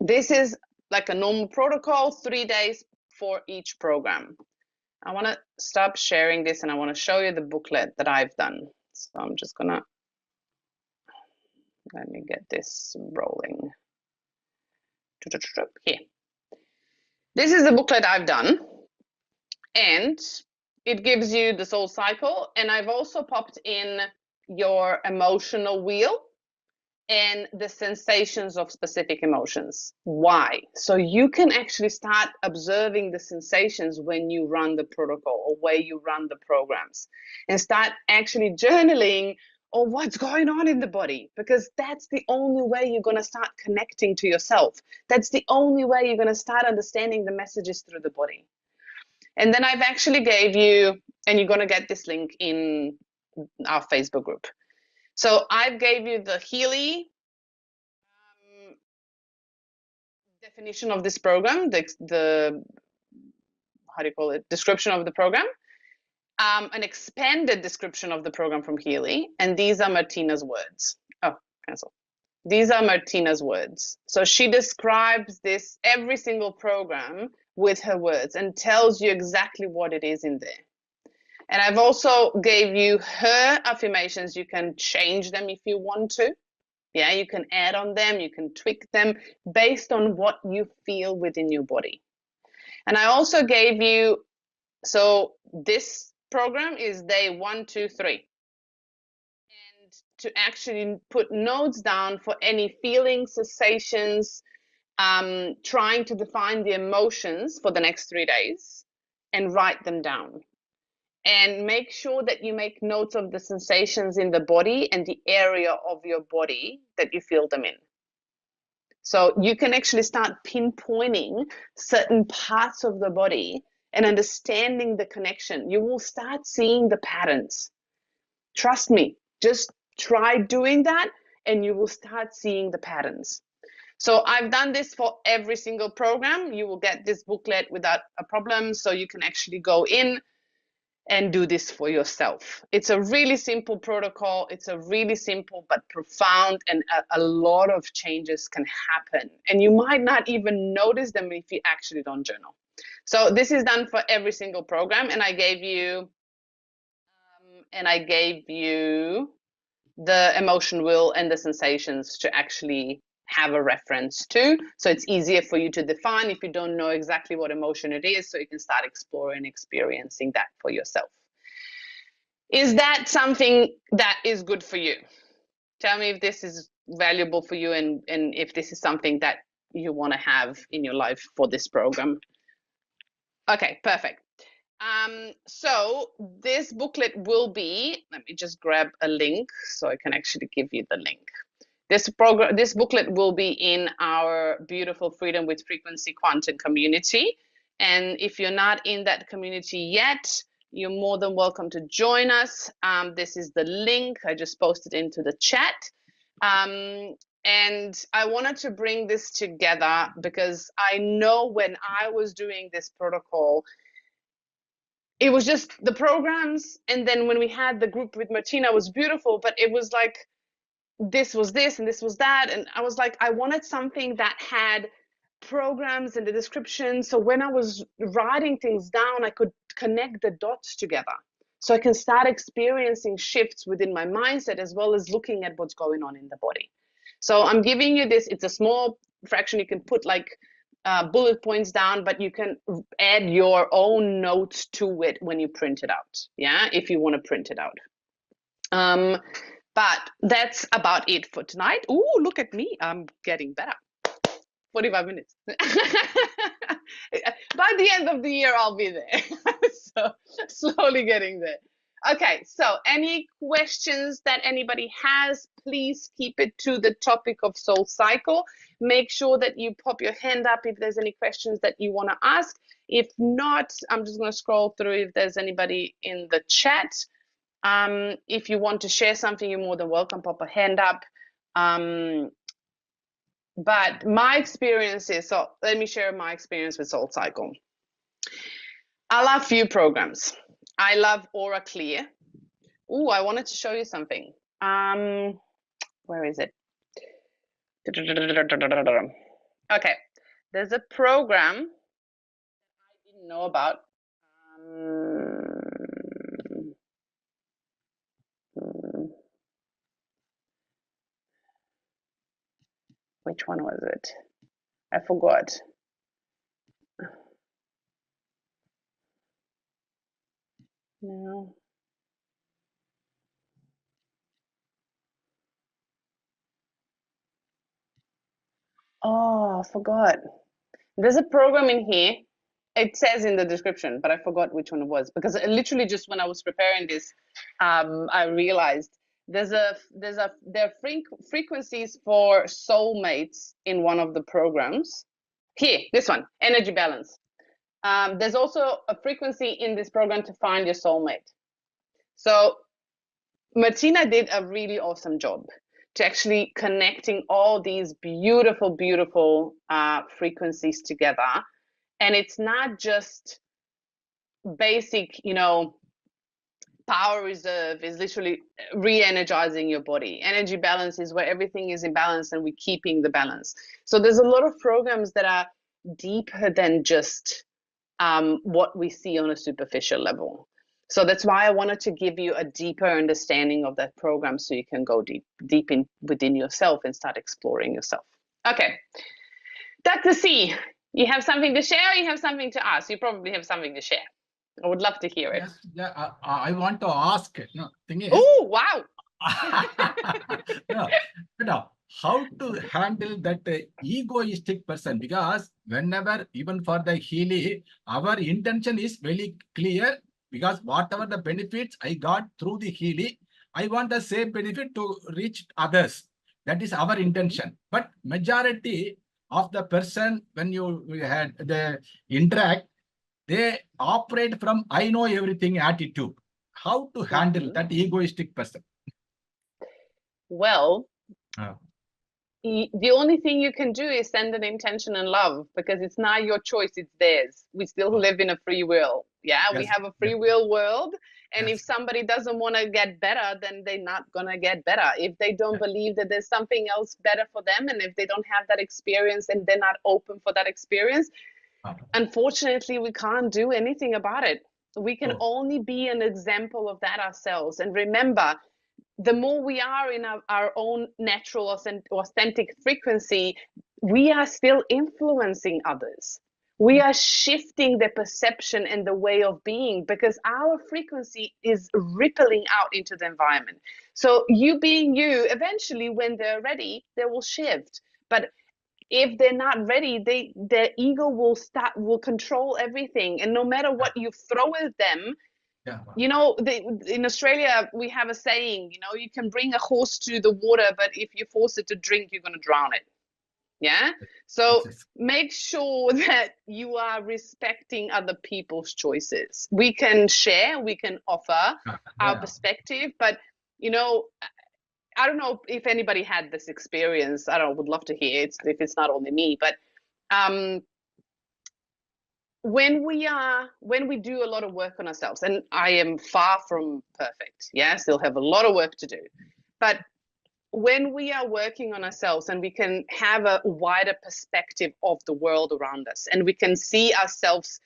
this is like a normal protocol, 3 days for each program. I want to stop sharing this and I want to show you the booklet that I've done. So I'm just gonna, let me get this rolling. Here. This is the booklet I've done, and it gives you the soul cycle, and I've also popped in your emotional wheel and the sensations of specific emotions. Why? So you can actually start observing the sensations when you run the protocol or where you run the programs, and start actually journaling or what's going on in the body, because that's the only way you're going to start connecting to yourself. That's the only way you're going to start understanding the messages through the body. And then I've actually gave you, and you're going to get this link in our Facebook group. So I gave you the Healy definition of this program, the how do you call it, description of the program, an expanded description of the program from Healy, and these are Martina's words. Oh, cancel. These are Martina's words. So she describes this, every single program, with her words and tells you exactly what it is in there. And I've also gave you her affirmations. You can change them if you want to. Yeah, you can add on them, you can tweak them based on what you feel within your body. And I also gave you, so this program is day 1, 2, 3. And to actually put notes down for any feelings, sensations, trying to define the emotions for the next 3 days and write them down. And make sure that you make notes of the sensations in the body and the area of your body that you feel them in. So you can actually start pinpointing certain parts of the body and understanding the connection. You will start seeing the patterns. Trust me, just try doing that and you will start seeing the patterns. So I've done this for every single program. You will get this booklet without a problem. So you can actually go in and do this for yourself. It's a really simple protocol. It's a really simple but profound, and a lot of changes can happen. And you might not even notice them if you actually don't journal. So this is done for every single program, and I gave you the emotion wheel and the sensations to actually have a reference to, so it's easier for you to define if you don't know exactly what emotion it is, so you can start exploring, experiencing that for yourself. Is that something that is good for you? Tell me if this is valuable for you, and if this is something that you want to have in your life for this program. Okay, perfect. So this booklet will be, let me just grab a link so I can actually give you the link. This booklet will be in our beautiful Freedom with Frequency Quantum community. And if you're not in that community yet, you're more than welcome to join us. This is the link. I just posted into the chat. And I wanted to bring this together because I know when I was doing this protocol, it was just the programs. And then when we had the group with Martina, it was beautiful, but it was like, this was this and this was that, and I was like, I wanted something that had programs and the description, so when I was writing things down I could connect the dots together, so I can start experiencing shifts within my mindset as well as looking at what's going on in the body. So I'm giving you this. It's a small fraction. You can put like bullet points down, but you can add your own notes to it when you print it out, yeah, if you want to print it out. But that's about it for tonight. Ooh, look at me. I'm getting better. 45 minutes. By the end of the year, I'll be there. So slowly getting there. Okay, so any questions that anybody has, please keep it to the topic of soul cycle. Make sure that you pop your hand up if there's any questions that you want to ask. If not, I'm just going to scroll through if there's anybody in the chat. If you want to share something, you're more than welcome, pop a hand up. But my experience is, so let me share my experience with Soul Cycle. I love few programs. I love Aura Clear. Ooh, I wanted to show you something. Where is it? Okay, there's a program I didn't know about. Which one was it? I forgot. No. Oh, I forgot. There's a program in here. It says in the description, but I forgot which one it was because literally just when I was preparing this, I realized there are frequencies for soulmates in one of the programs. Here, this one, energy balance. There's also a frequency in this program to find your soulmate. So Martina did a really awesome job to actually connecting all these beautiful, beautiful frequencies together. And it's not just basic, power reserve is literally re-energizing your body. Energy balance is where everything is in balance and we're keeping the balance. So there's a lot of programs that are deeper than just what we see on a superficial level. So that's why I wanted to give you a deeper understanding of that program so you can go deep in within yourself and start exploring yourself. Okay, Dr. C, you have something to share or you have something to ask? You probably have something to share. I would love to hear it. Yes, yeah, I want to ask. No, thing is, oh wow. no, how to handle that egoistic person? Because whenever, even for the Healy, our intention is very clear. Because whatever the benefits I got through the Healy, I want the same benefit to reach others. That is our intention. But majority of the person, when you had the interact, they operate from I know everything attitude. How to handle that egoistic person? Well, the only thing you can do is send an intention and love because it's not your choice, it's theirs. We still live in a free will. Yeah, yes, we have a free will world. And yes, if somebody doesn't want to get better, then they're not going to get better. If they don't believe that there's something else better for them, and if they don't have that experience and they're not open for that experience, unfortunately, we can't do anything about it. We can only be an example of that ourselves. And remember, the more we are in our own natural, authentic frequency, we are still influencing others. We are shifting the perception and the way of being because our frequency is rippling out into the environment. So you being you, eventually when they're ready, they will shift. But if they're not ready, their ego will control everything. And no matter what you throw at them, in Australia, we have a saying, you can bring a horse to the water, but if you force it to drink, you're going to drown it. Yeah. So make sure that you are respecting other people's choices. We can share, we can offer our perspective, but, I don't know if anybody had this experience. I would love to hear it if it's not only me, but when we do a lot of work on ourselves, and I am far from perfect, still have a lot of work to do, but when we are working on ourselves and we can have a wider perspective of the world around us and we can see ourselves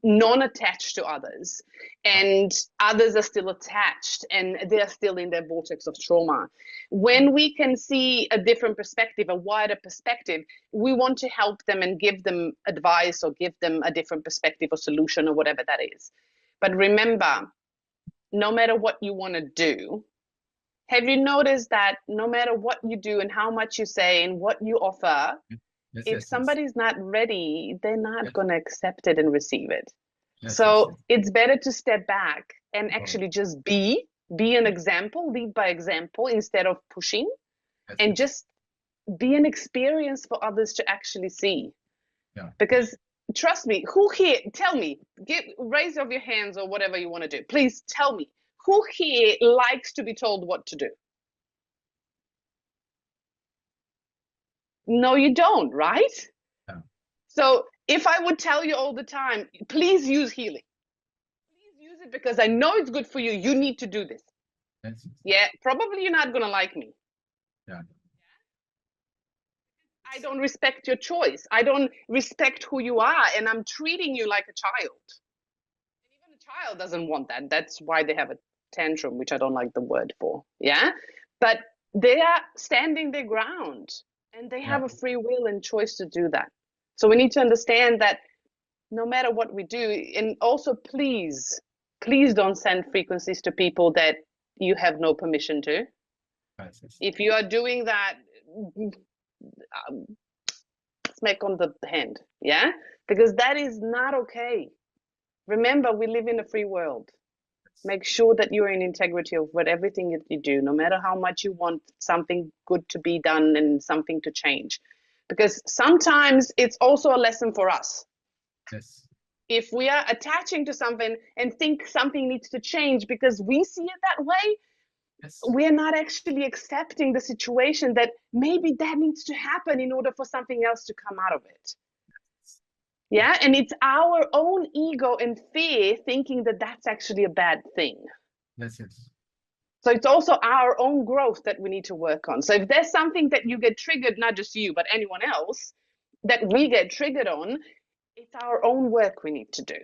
non-attached to others and others are still attached and they're still in their vortex of trauma, when we can see a different perspective, a wider perspective, we want to help them and give them advice or give them a different perspective or solution or whatever that is. But remember, no matter what you want to do, have you noticed that no matter what you do and how much you say and what you offer, if somebody's not ready, they're not going to accept it and receive it. So it's better to step back and actually just be an example, lead by example instead of pushing, and just be an experience for others to actually see. Because trust me, who here, tell me, raise of your hands or whatever you want to do. Please tell me, who here likes to be told what to do? No, you don't, right? So if I would tell you all the time, please use Healy. Please use it because I know it's good for you. You need to do this. Yeah, probably you're not going to like me. I don't respect your choice. I don't respect who you are, and I'm treating you like a child. And even a child doesn't want that. That's why they have a tantrum, which I don't like the word for. Yeah, but they are standing their ground. And they Yeah. have a free will and choice to do that. So we need to understand that no matter what we do, and also please don't send frequencies to people that you have no permission to. Yes, yes. If you are doing that, smack on the hand, yeah? Because that is not okay. Remember, we live in a free world. Make sure that you're in integrity of what everything that you do, no matter how much you want something good to be done and something to change. Because sometimes it's also a lesson for us. Yes. If we are attaching to something and think something needs to change because we see it that way, Yes. we're not actually accepting the situation that maybe that needs to happen in order for something else to come out of it. Yeah, and it's our own ego and fear thinking that that's actually a bad thing. Yes, yes. So it's also our own growth that we need to work on. So if there's something that you get triggered, not just you, but anyone else, that we get triggered on, it's our own work we need to do.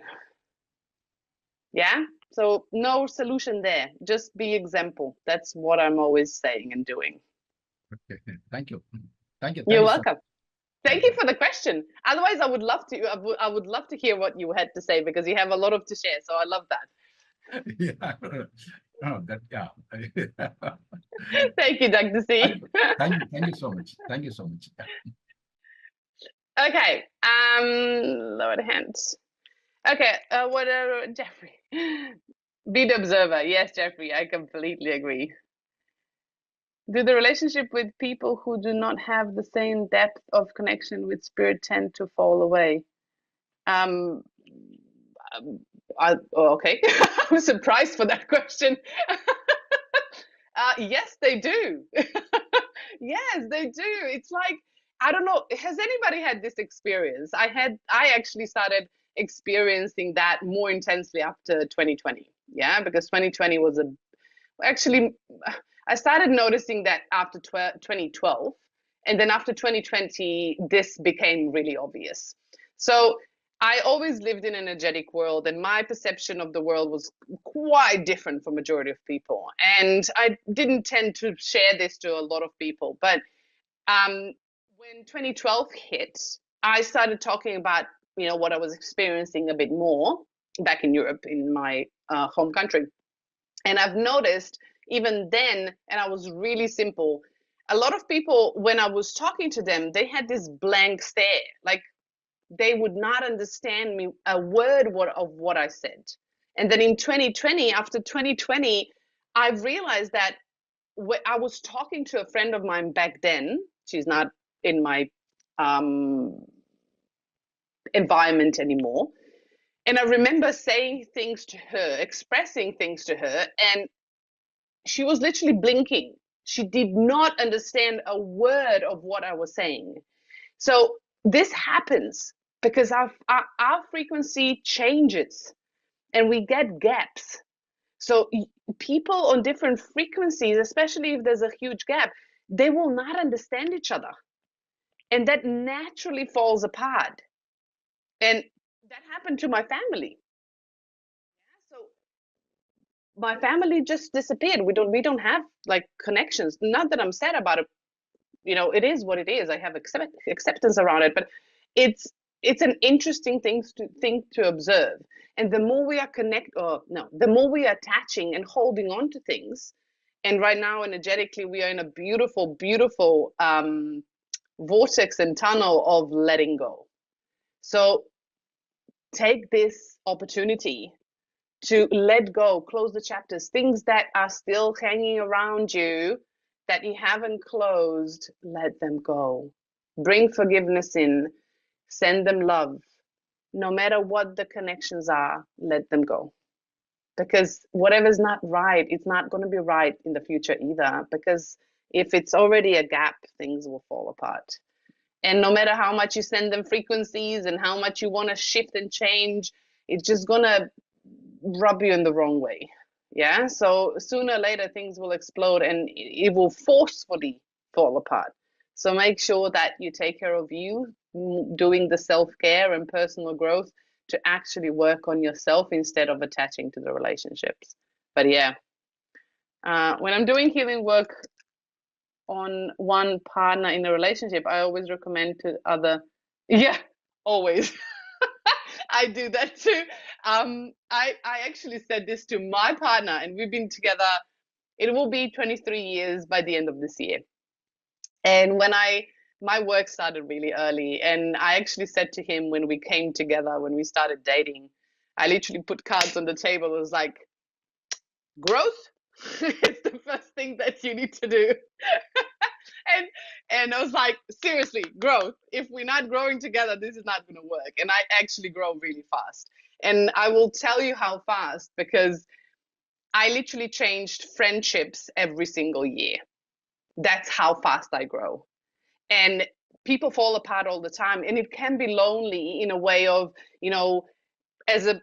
Yeah. So no solution there. Just be example. That's what I'm always saying and doing. Okay. Thank you. Thank you. Thank You're you so welcome. Thank you for the question. Otherwise, I would love to. I would love to hear what you had to say because you have a lot of to share. So I love that. much. Yeah. Oh, that, yeah. Thank you, Dr. Thank C. you. Thank you. Thank you so much. Thank you so much. Yeah. Okay. Lower hands. Okay. What? Jeffrey. Be the observer. Yes, Jeffrey. I completely agree. Do the relationship with people who do not have the same depth of connection with spirit tend to fall away? Um, okay. I'm surprised for that question. Yes, they do. Yes, they do. It's like, I don't know. Has anybody had this experience? I actually started experiencing that more intensely after 2020. Yeah, because 2020 was actually, I started noticing that after 2012. And then after 2020, this became really obvious. So I always lived in an energetic world, and my perception of the world was quite different from majority of people. And I didn't tend to share this to a lot of people. But when 2012 hit, I started talking about what I was experiencing a bit more back in Europe, in my home country. And I've noticed even then, and I was really simple, a lot of people, when I was talking to them, they had this blank stare. Like they would not understand me a word of what I said. And then in 2020, after 2020, I've realized that I was talking to a friend of mine back then. She's not in my um, environment anymore. And I remember saying things to her, expressing things to her, and she was literally blinking. She did not understand a word of what I was saying. So this happens because our frequency changes and we get gaps. So people on different frequencies, especially if there's a huge gap, they will not understand each other. And that naturally falls apart. And that happened to my family. So my family just disappeared. We don't have like connections. Not that I'm sad about it. It is what it is. I have acceptance around it, but it's it's an interesting thing to observe. And the more we are the more we are attaching and holding on to things, and right now energetically we are in a beautiful, beautiful vortex and tunnel of letting go. So take this opportunity to let go, close the chapters, things that are still hanging around you that you haven't closed, let them go. Bring forgiveness in, send them love. No matter what the connections are, let them go. Because whatever's not right, it's not going to be right in the future either. Because if it's already a gap, things will fall apart. And no matter how much you send them frequencies and how much you want to shift and change, it's just going to rub you in the wrong way. Yeah. So sooner or later, things will explode and it will forcefully fall apart. So make sure that you take care of you, doing the self care and personal growth to actually work on yourself instead of attaching to the relationships. But yeah, when I'm doing healing work, on one partner in a relationship, I always recommend to other. Yeah, always. I do that too. I actually said this to my partner, and we've been together. It will be 23 years by the end of this year. And my work started really early, and I actually said to him when we came together, when we started dating, I literally put cards on the table. It was like, growth is the first thing that you need to do. and and I was like, seriously, growth. If we're not growing together, this is not going to work. And I actually grow really fast. And I will tell you how fast, because I literally changed friendships every single year. That's how fast I grow. And people fall apart all the time. And it can be lonely in a way of, as a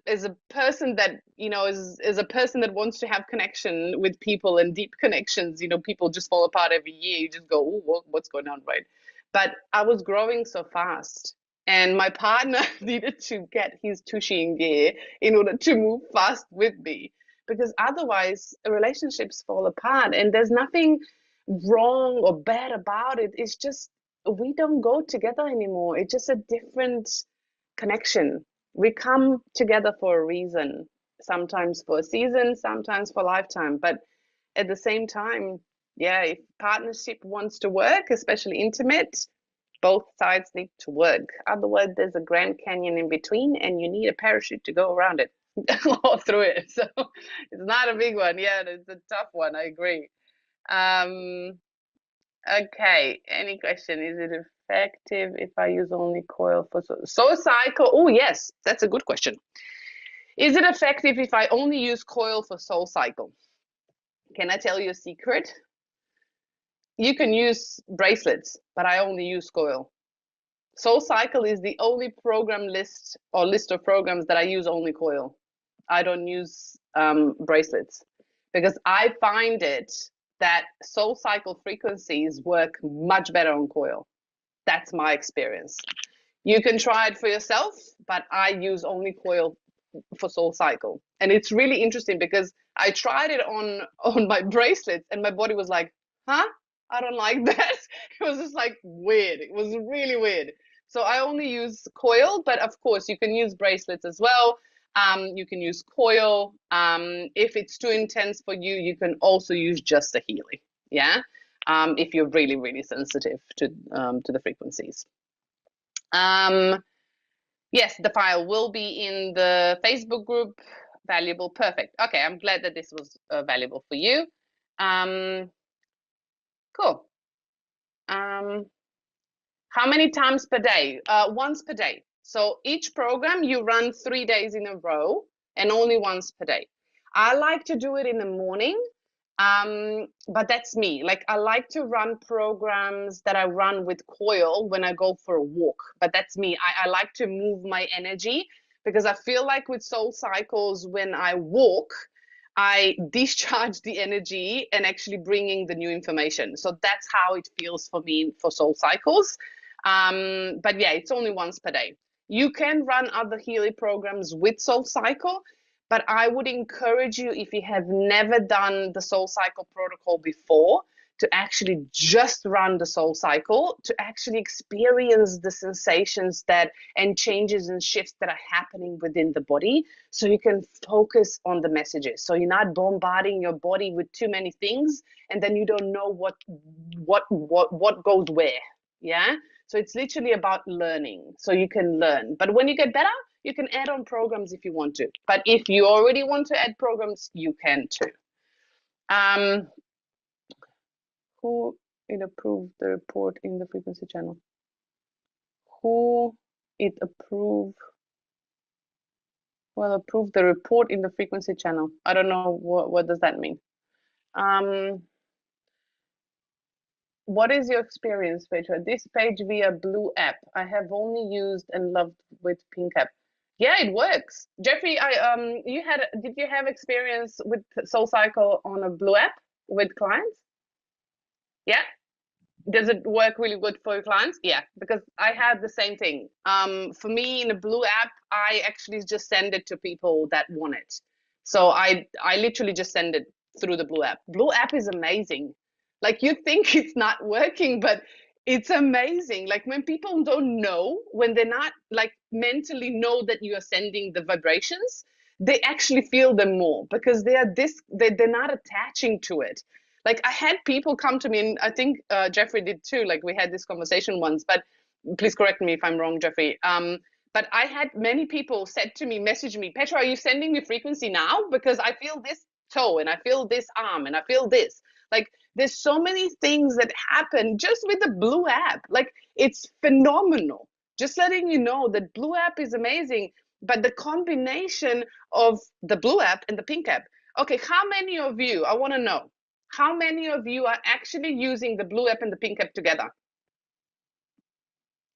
person that is a person that wants to have connection with people and deep connections, people just fall apart every year. You just go, oh, what's going on, right? But I was growing so fast, and my partner needed to get his tushy in gear in order to move fast with me, because otherwise relationships fall apart. And there's nothing wrong or bad about it. It's just we don't go together anymore. It's just a different connection. We come together for a reason, sometimes for a season, sometimes for a lifetime. But at the same time, yeah, if partnership wants to work, especially intimate, both sides need to work. Otherwise, there's a Grand Canyon in between, and you need a parachute to go around it or through it. So it's not a big one. Yeah, it's a tough one. I agree. Um, Okay, any question? Is it effective if I use only coil for soul cycle? Oh, yes, that's a good question. Is it effective if I only use coil for soul cycle? Can I tell you a secret? You can use bracelets, but I only use coil. Soul cycle is the only program list or list of programs that I use only coil. I don't use bracelets, because I find it that soul cycle frequencies work much better on coil. That's my experience. You can try it for yourself, but I use only coil for soul cycle. And it's really interesting because I tried it on my bracelets, and my body was like, huh? I don't like that. It was just like weird. It was really weird. So I only use coil, but of course you can use bracelets as well. You can use coil. If it's too intense for you, you can also use just a Healy. Yeah. If you're really, really sensitive to the frequencies. Yes, the file will be in the Facebook group. Valuable, perfect. Okay, I'm glad that this was valuable for you. Cool. How many times per day? Once per day. So each program you run 3 days in a row, and only once per day. I like to do it in the morning, but that's me. Like, I like to run programs that I run with coil when I go for a walk, but that's me. I like to move my energy, because I feel like with soul cycles, when I walk, I discharge the energy and actually bringing the new information. So that's how it feels for me for soul cycles. But yeah, it's only once per day. You can run other Healy programs with soul cycle, but I would encourage you, if you have never done the soul cycle protocol before, to actually just run the soul cycle, to actually experience the sensations that and changes and shifts that are happening within the body, so you can focus on the messages. So you're not bombarding your body with too many things, and then you don't know what goes where. Yeah. So it's literally about learning. So you can learn. But when you get better, you can add on programs if you want to. But if you already want to add programs, you can too. Who it approved the report in the frequency channel? Who it approved? Well, approved the report in the frequency channel. I don't know what does that mean. What is your experience, Petra? This page via blue app. I have only used and loved with pink app. Yeah, it works. Jeffrey, did you have experience with Soul Cycle on a blue app with clients? Yeah. Does it work really good for your clients? Yeah, because I had the same thing. For me, in a blue app, I actually just send it to people that want it. So I literally just send it through the blue app. Blue app is amazing. Like you think it's not working, but it's amazing. Like when people don't know, when they're not like mentally know that you are sending the vibrations, they actually feel them more because they're not attaching to it. Like I had people come to me, and I think Jeffrey did too. Like we had this conversation once, but please correct me if I'm wrong, Jeffrey. But I had many people said to me, message me, Petra, are you sending me frequency now? Because I feel this toe and I feel this arm and I feel this. Like there's so many things that happen just with the Blue app. Like it's phenomenal. Just letting you know that Blue app is amazing, but the combination of the Blue app and the Pink app. Okay, how many of you, I want to know, how many of you are actually using the Blue app and the Pink app together?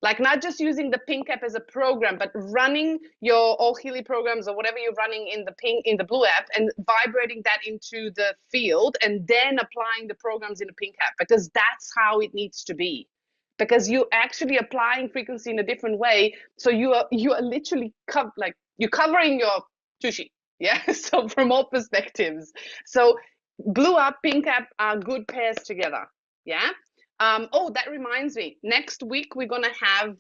Like not just using the Pink app as a program, but running your all Healy programs or whatever you're running in the Blue app and vibrating that into the field and then applying the programs in the Pink app, because that's how it needs to be. Because you're actually applying frequency in a different way. So you are literally like you're covering your tushy. Yeah. So from all perspectives. So Blue app, Pink app are good pairs together. Yeah. Oh, that reminds me. Next week we're gonna have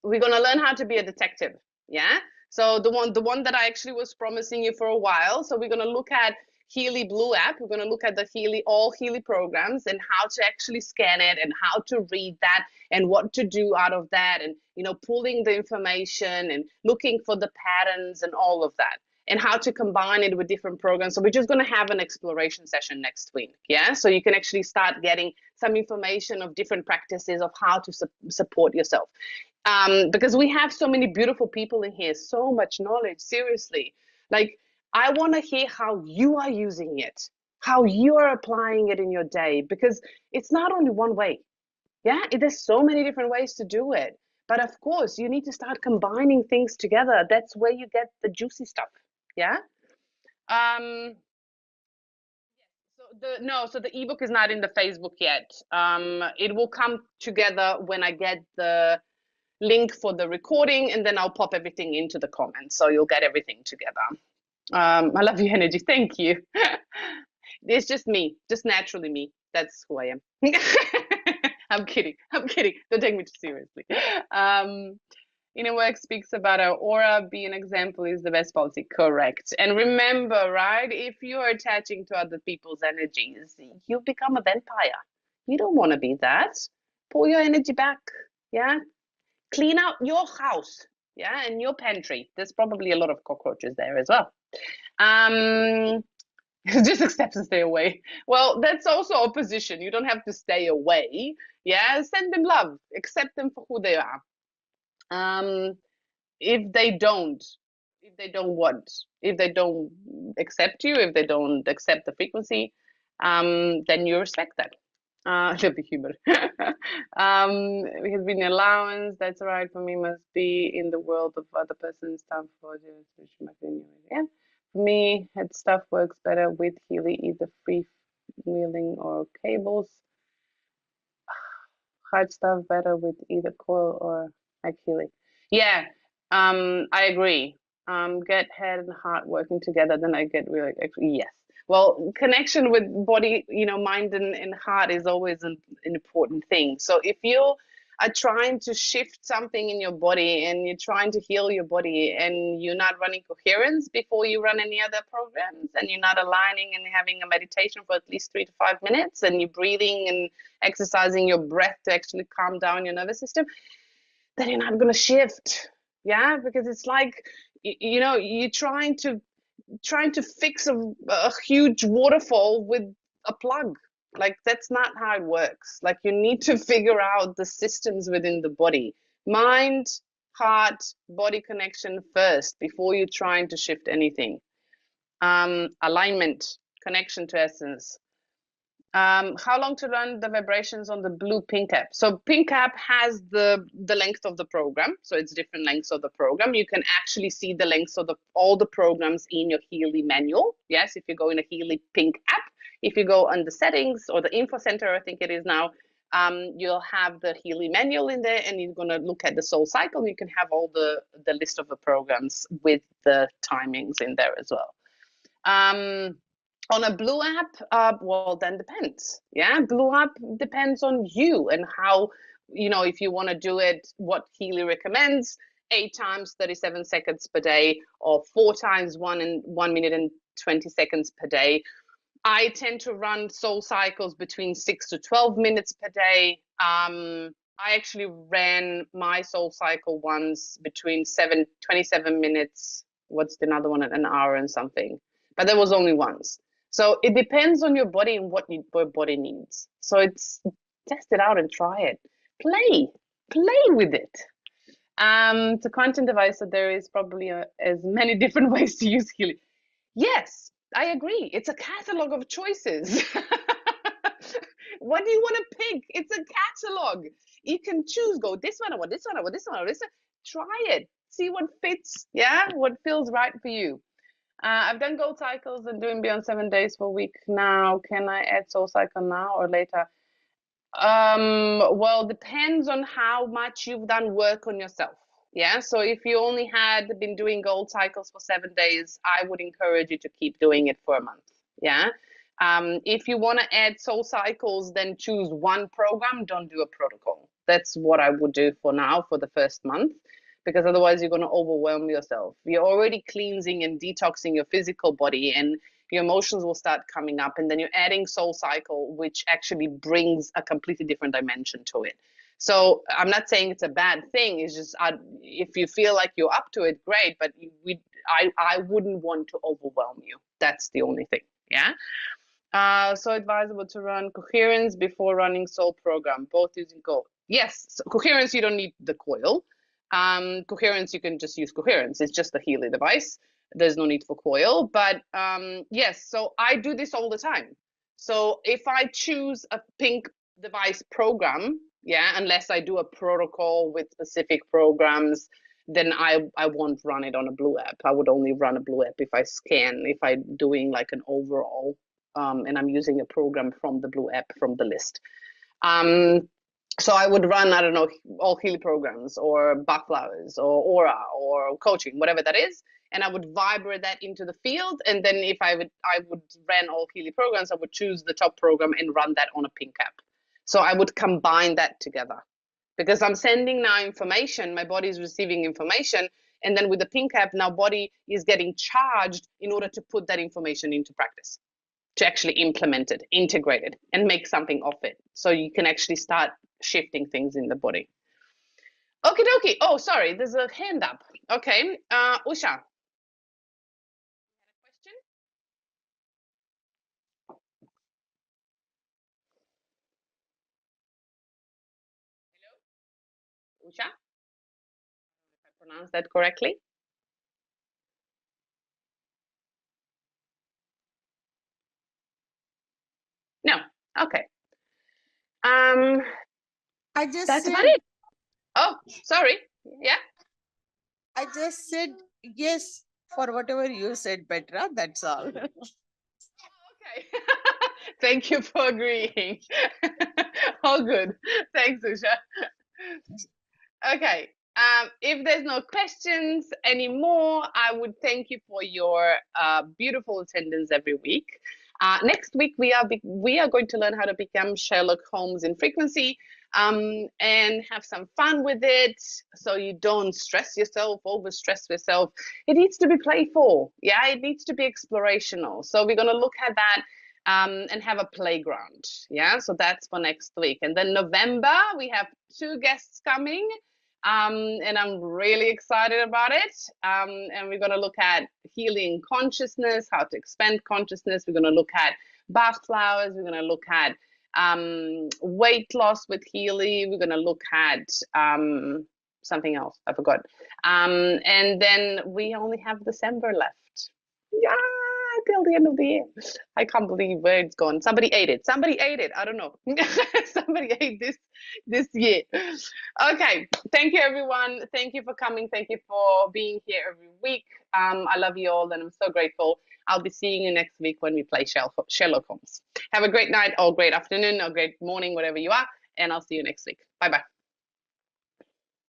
we're gonna learn how to be a detective. Yeah. So the one that I actually was promising you for a while. So we're gonna look at Healy Blue app. We're gonna look at the all Healy programs and how to actually scan it and how to read that and what to do out of that, and pulling the information and looking for the patterns and all of that, and how to combine it with different programs. So we're just going to have an exploration session next week. Yeah. So you can actually start getting some information of different practices of how to support yourself. Because we have so many beautiful people in here, so much knowledge, seriously. Like, I want to hear how you are using it, how you are applying it in your day, because it's not only one way. Yeah, there's so many different ways to do it. But of course, you need to start combining things together. That's where you get the juicy stuff. Yeah. Um, so the ebook is not in the Facebook yet. It will come together when I get the link for the recording, and then I'll pop everything into the comments. So you'll get everything together. I love your energy. Thank you. It's just me, just naturally me. That's who I am. I'm kidding. I'm kidding. Don't take me too seriously. Inner work speaks about our aura. Be an example is the best policy. Correct. And remember, right? If you're attaching to other people's energies, you become a vampire. You don't want to be that. Pull your energy back. Yeah. Clean out your house. Yeah. And your pantry. There's probably a lot of cockroaches there as well. Just accept and stay away. Well, that's also opposition. You don't have to stay away. Yeah. Send them love. Accept them for who they are. If they don't what? If they don't accept you, if they don't accept the frequency, then you respect that. The humor. We have been allowance. That's right for me. Must be in the world of other person's stuff for the yeah. For me, head stuff works better with Healy, either freewheeling or cables. Hard stuff better with either coil or like Healy. Yeah, I agree. Get head and heart working together, then I get really actually yes. Well, connection with body, mind and heart is always an important thing. So if you are trying to shift something in your body and you're trying to heal your body and you're not running coherence before you run any other programs, and you're not aligning and having a meditation for at least 3 to 5 minutes, and you're breathing and exercising your breath to actually calm down your nervous system, then you're not going to shift. Yeah, because it's like you're trying to fix a huge waterfall with a plug. Like that's not how it works. Like you need to figure out the systems within the body, mind, heart, body connection first before you're trying to shift anything. Alignment, connection to essence. How long to learn the vibrations on the blue Pink app? So Pink app has the length of the program. So it's different lengths of the program. You can actually see the lengths of all the programs in your Healy manual. Yes, if you go in a Healy Pink app, if you go on the settings or the info center, I think it is now, you'll have the Healy manual in there, and you're going to look at the soul cycle. You can have all the list of the programs with the timings in there as well. On a Blue app, well, then depends. Yeah, Blue app depends on you and how, if you want to do it, what Healy recommends, 8 times 37 seconds per day, or 4 times 1 minute and 20 seconds per day. I tend to run soul cycles between 6 to 12 minutes per day. I actually ran my soul cycle once between 27 minutes. What's the other one? An hour and something. But there was only once. So it depends on your body and what your body needs. So it's test it out and try it. Play with it. To quantum device, so there is probably as many different ways to use Healy. Yes, I agree. It's a catalog of choices. What do you want to pick? It's a catalog. You can choose, go this one, or this one, or this one, or this one. Try it. See what fits, yeah? What feels right for you. I've done gold cycles and doing beyond 7 days per week now. Can I add soul cycle now or later? Well, depends on how much you've done work on yourself. Yeah, so if you only had been doing gold cycles for 7 days, I would encourage you to keep doing it for a month. Yeah. If you want to add soul cycles, then choose one program, don't do a protocol. That's what I would do for now for the first month, because otherwise you're going to overwhelm yourself. You're already cleansing and detoxing your physical body, and your emotions will start coming up, and then you're adding soul cycle, which actually brings a completely different dimension to it. So I'm not saying it's a bad thing. It's just if you feel like you're up to it, great. But I wouldn't want to overwhelm you. That's the only thing. Yeah. So advisable to run coherence before running soul program, both using gold. Yes, so coherence, you don't need the coil. Coherence, you can just use coherence. It's just a Healy device. There's no need for coil. But yes, so I do this all the time. So if I choose a pink device program, yeah, unless I do a protocol with specific programs, then I won't run it on a blue app. I would only run a blue app if I scan, if I'm doing like an overall, and I'm using a program from the blue app from the list. So I would run, I don't know, all Healy programs or Bach flowers or aura or coaching, whatever that is. And I would vibrate that into the field. And then if I would run all Healy programs, I would choose the top program and run that on a pink app. So I would combine that together, because I'm sending now information, my body is receiving information. And then with the pink app, now body is getting charged in order to put that information into practice, to actually implement it, integrate it, and make something of it. So you can actually start shifting things in the body. Okie dokie. Oh, sorry, there's a hand up. Okay, Usha. Question? Hello, Usha. If I pronounce that correctly. No. Okay. I just That's said, about it. Oh, sorry. Yeah. I just said yes for whatever you said, Petra. That's all. Okay. Thank you for agreeing. All good. Thanks, Usha. Okay. If there's no questions anymore, I would thank you for your beautiful attendance every week. Next week, we are going to learn how to become Sherlock Holmes in frequency, and have some fun with it, so you don't stress yourself, overstress yourself. It needs to be playful. Yeah, it needs to be explorational. So we're going to look at that. And have a playground. Yeah, so that's for next week. And then November, we have 2 guests coming, and I'm really excited about it. And we're going to look at healing consciousness, how to expand consciousness. We're going to look at Bach flowers. We're going to look at weight loss with Healy. We're going to look at something else. I forgot. And then we only have December left. Yeah, till the end of the year. I can't believe where it's gone. Somebody ate it. Somebody ate it. I don't know. Somebody ate this year. Okay. Thank you, everyone. Thank you for coming. Thank you for being here every week. I love you all, and I'm so grateful. I'll be seeing you next week when we play Sherlock Holmes. Have a great night or great afternoon or great morning, whatever you are, and I'll see you next week. Bye-bye.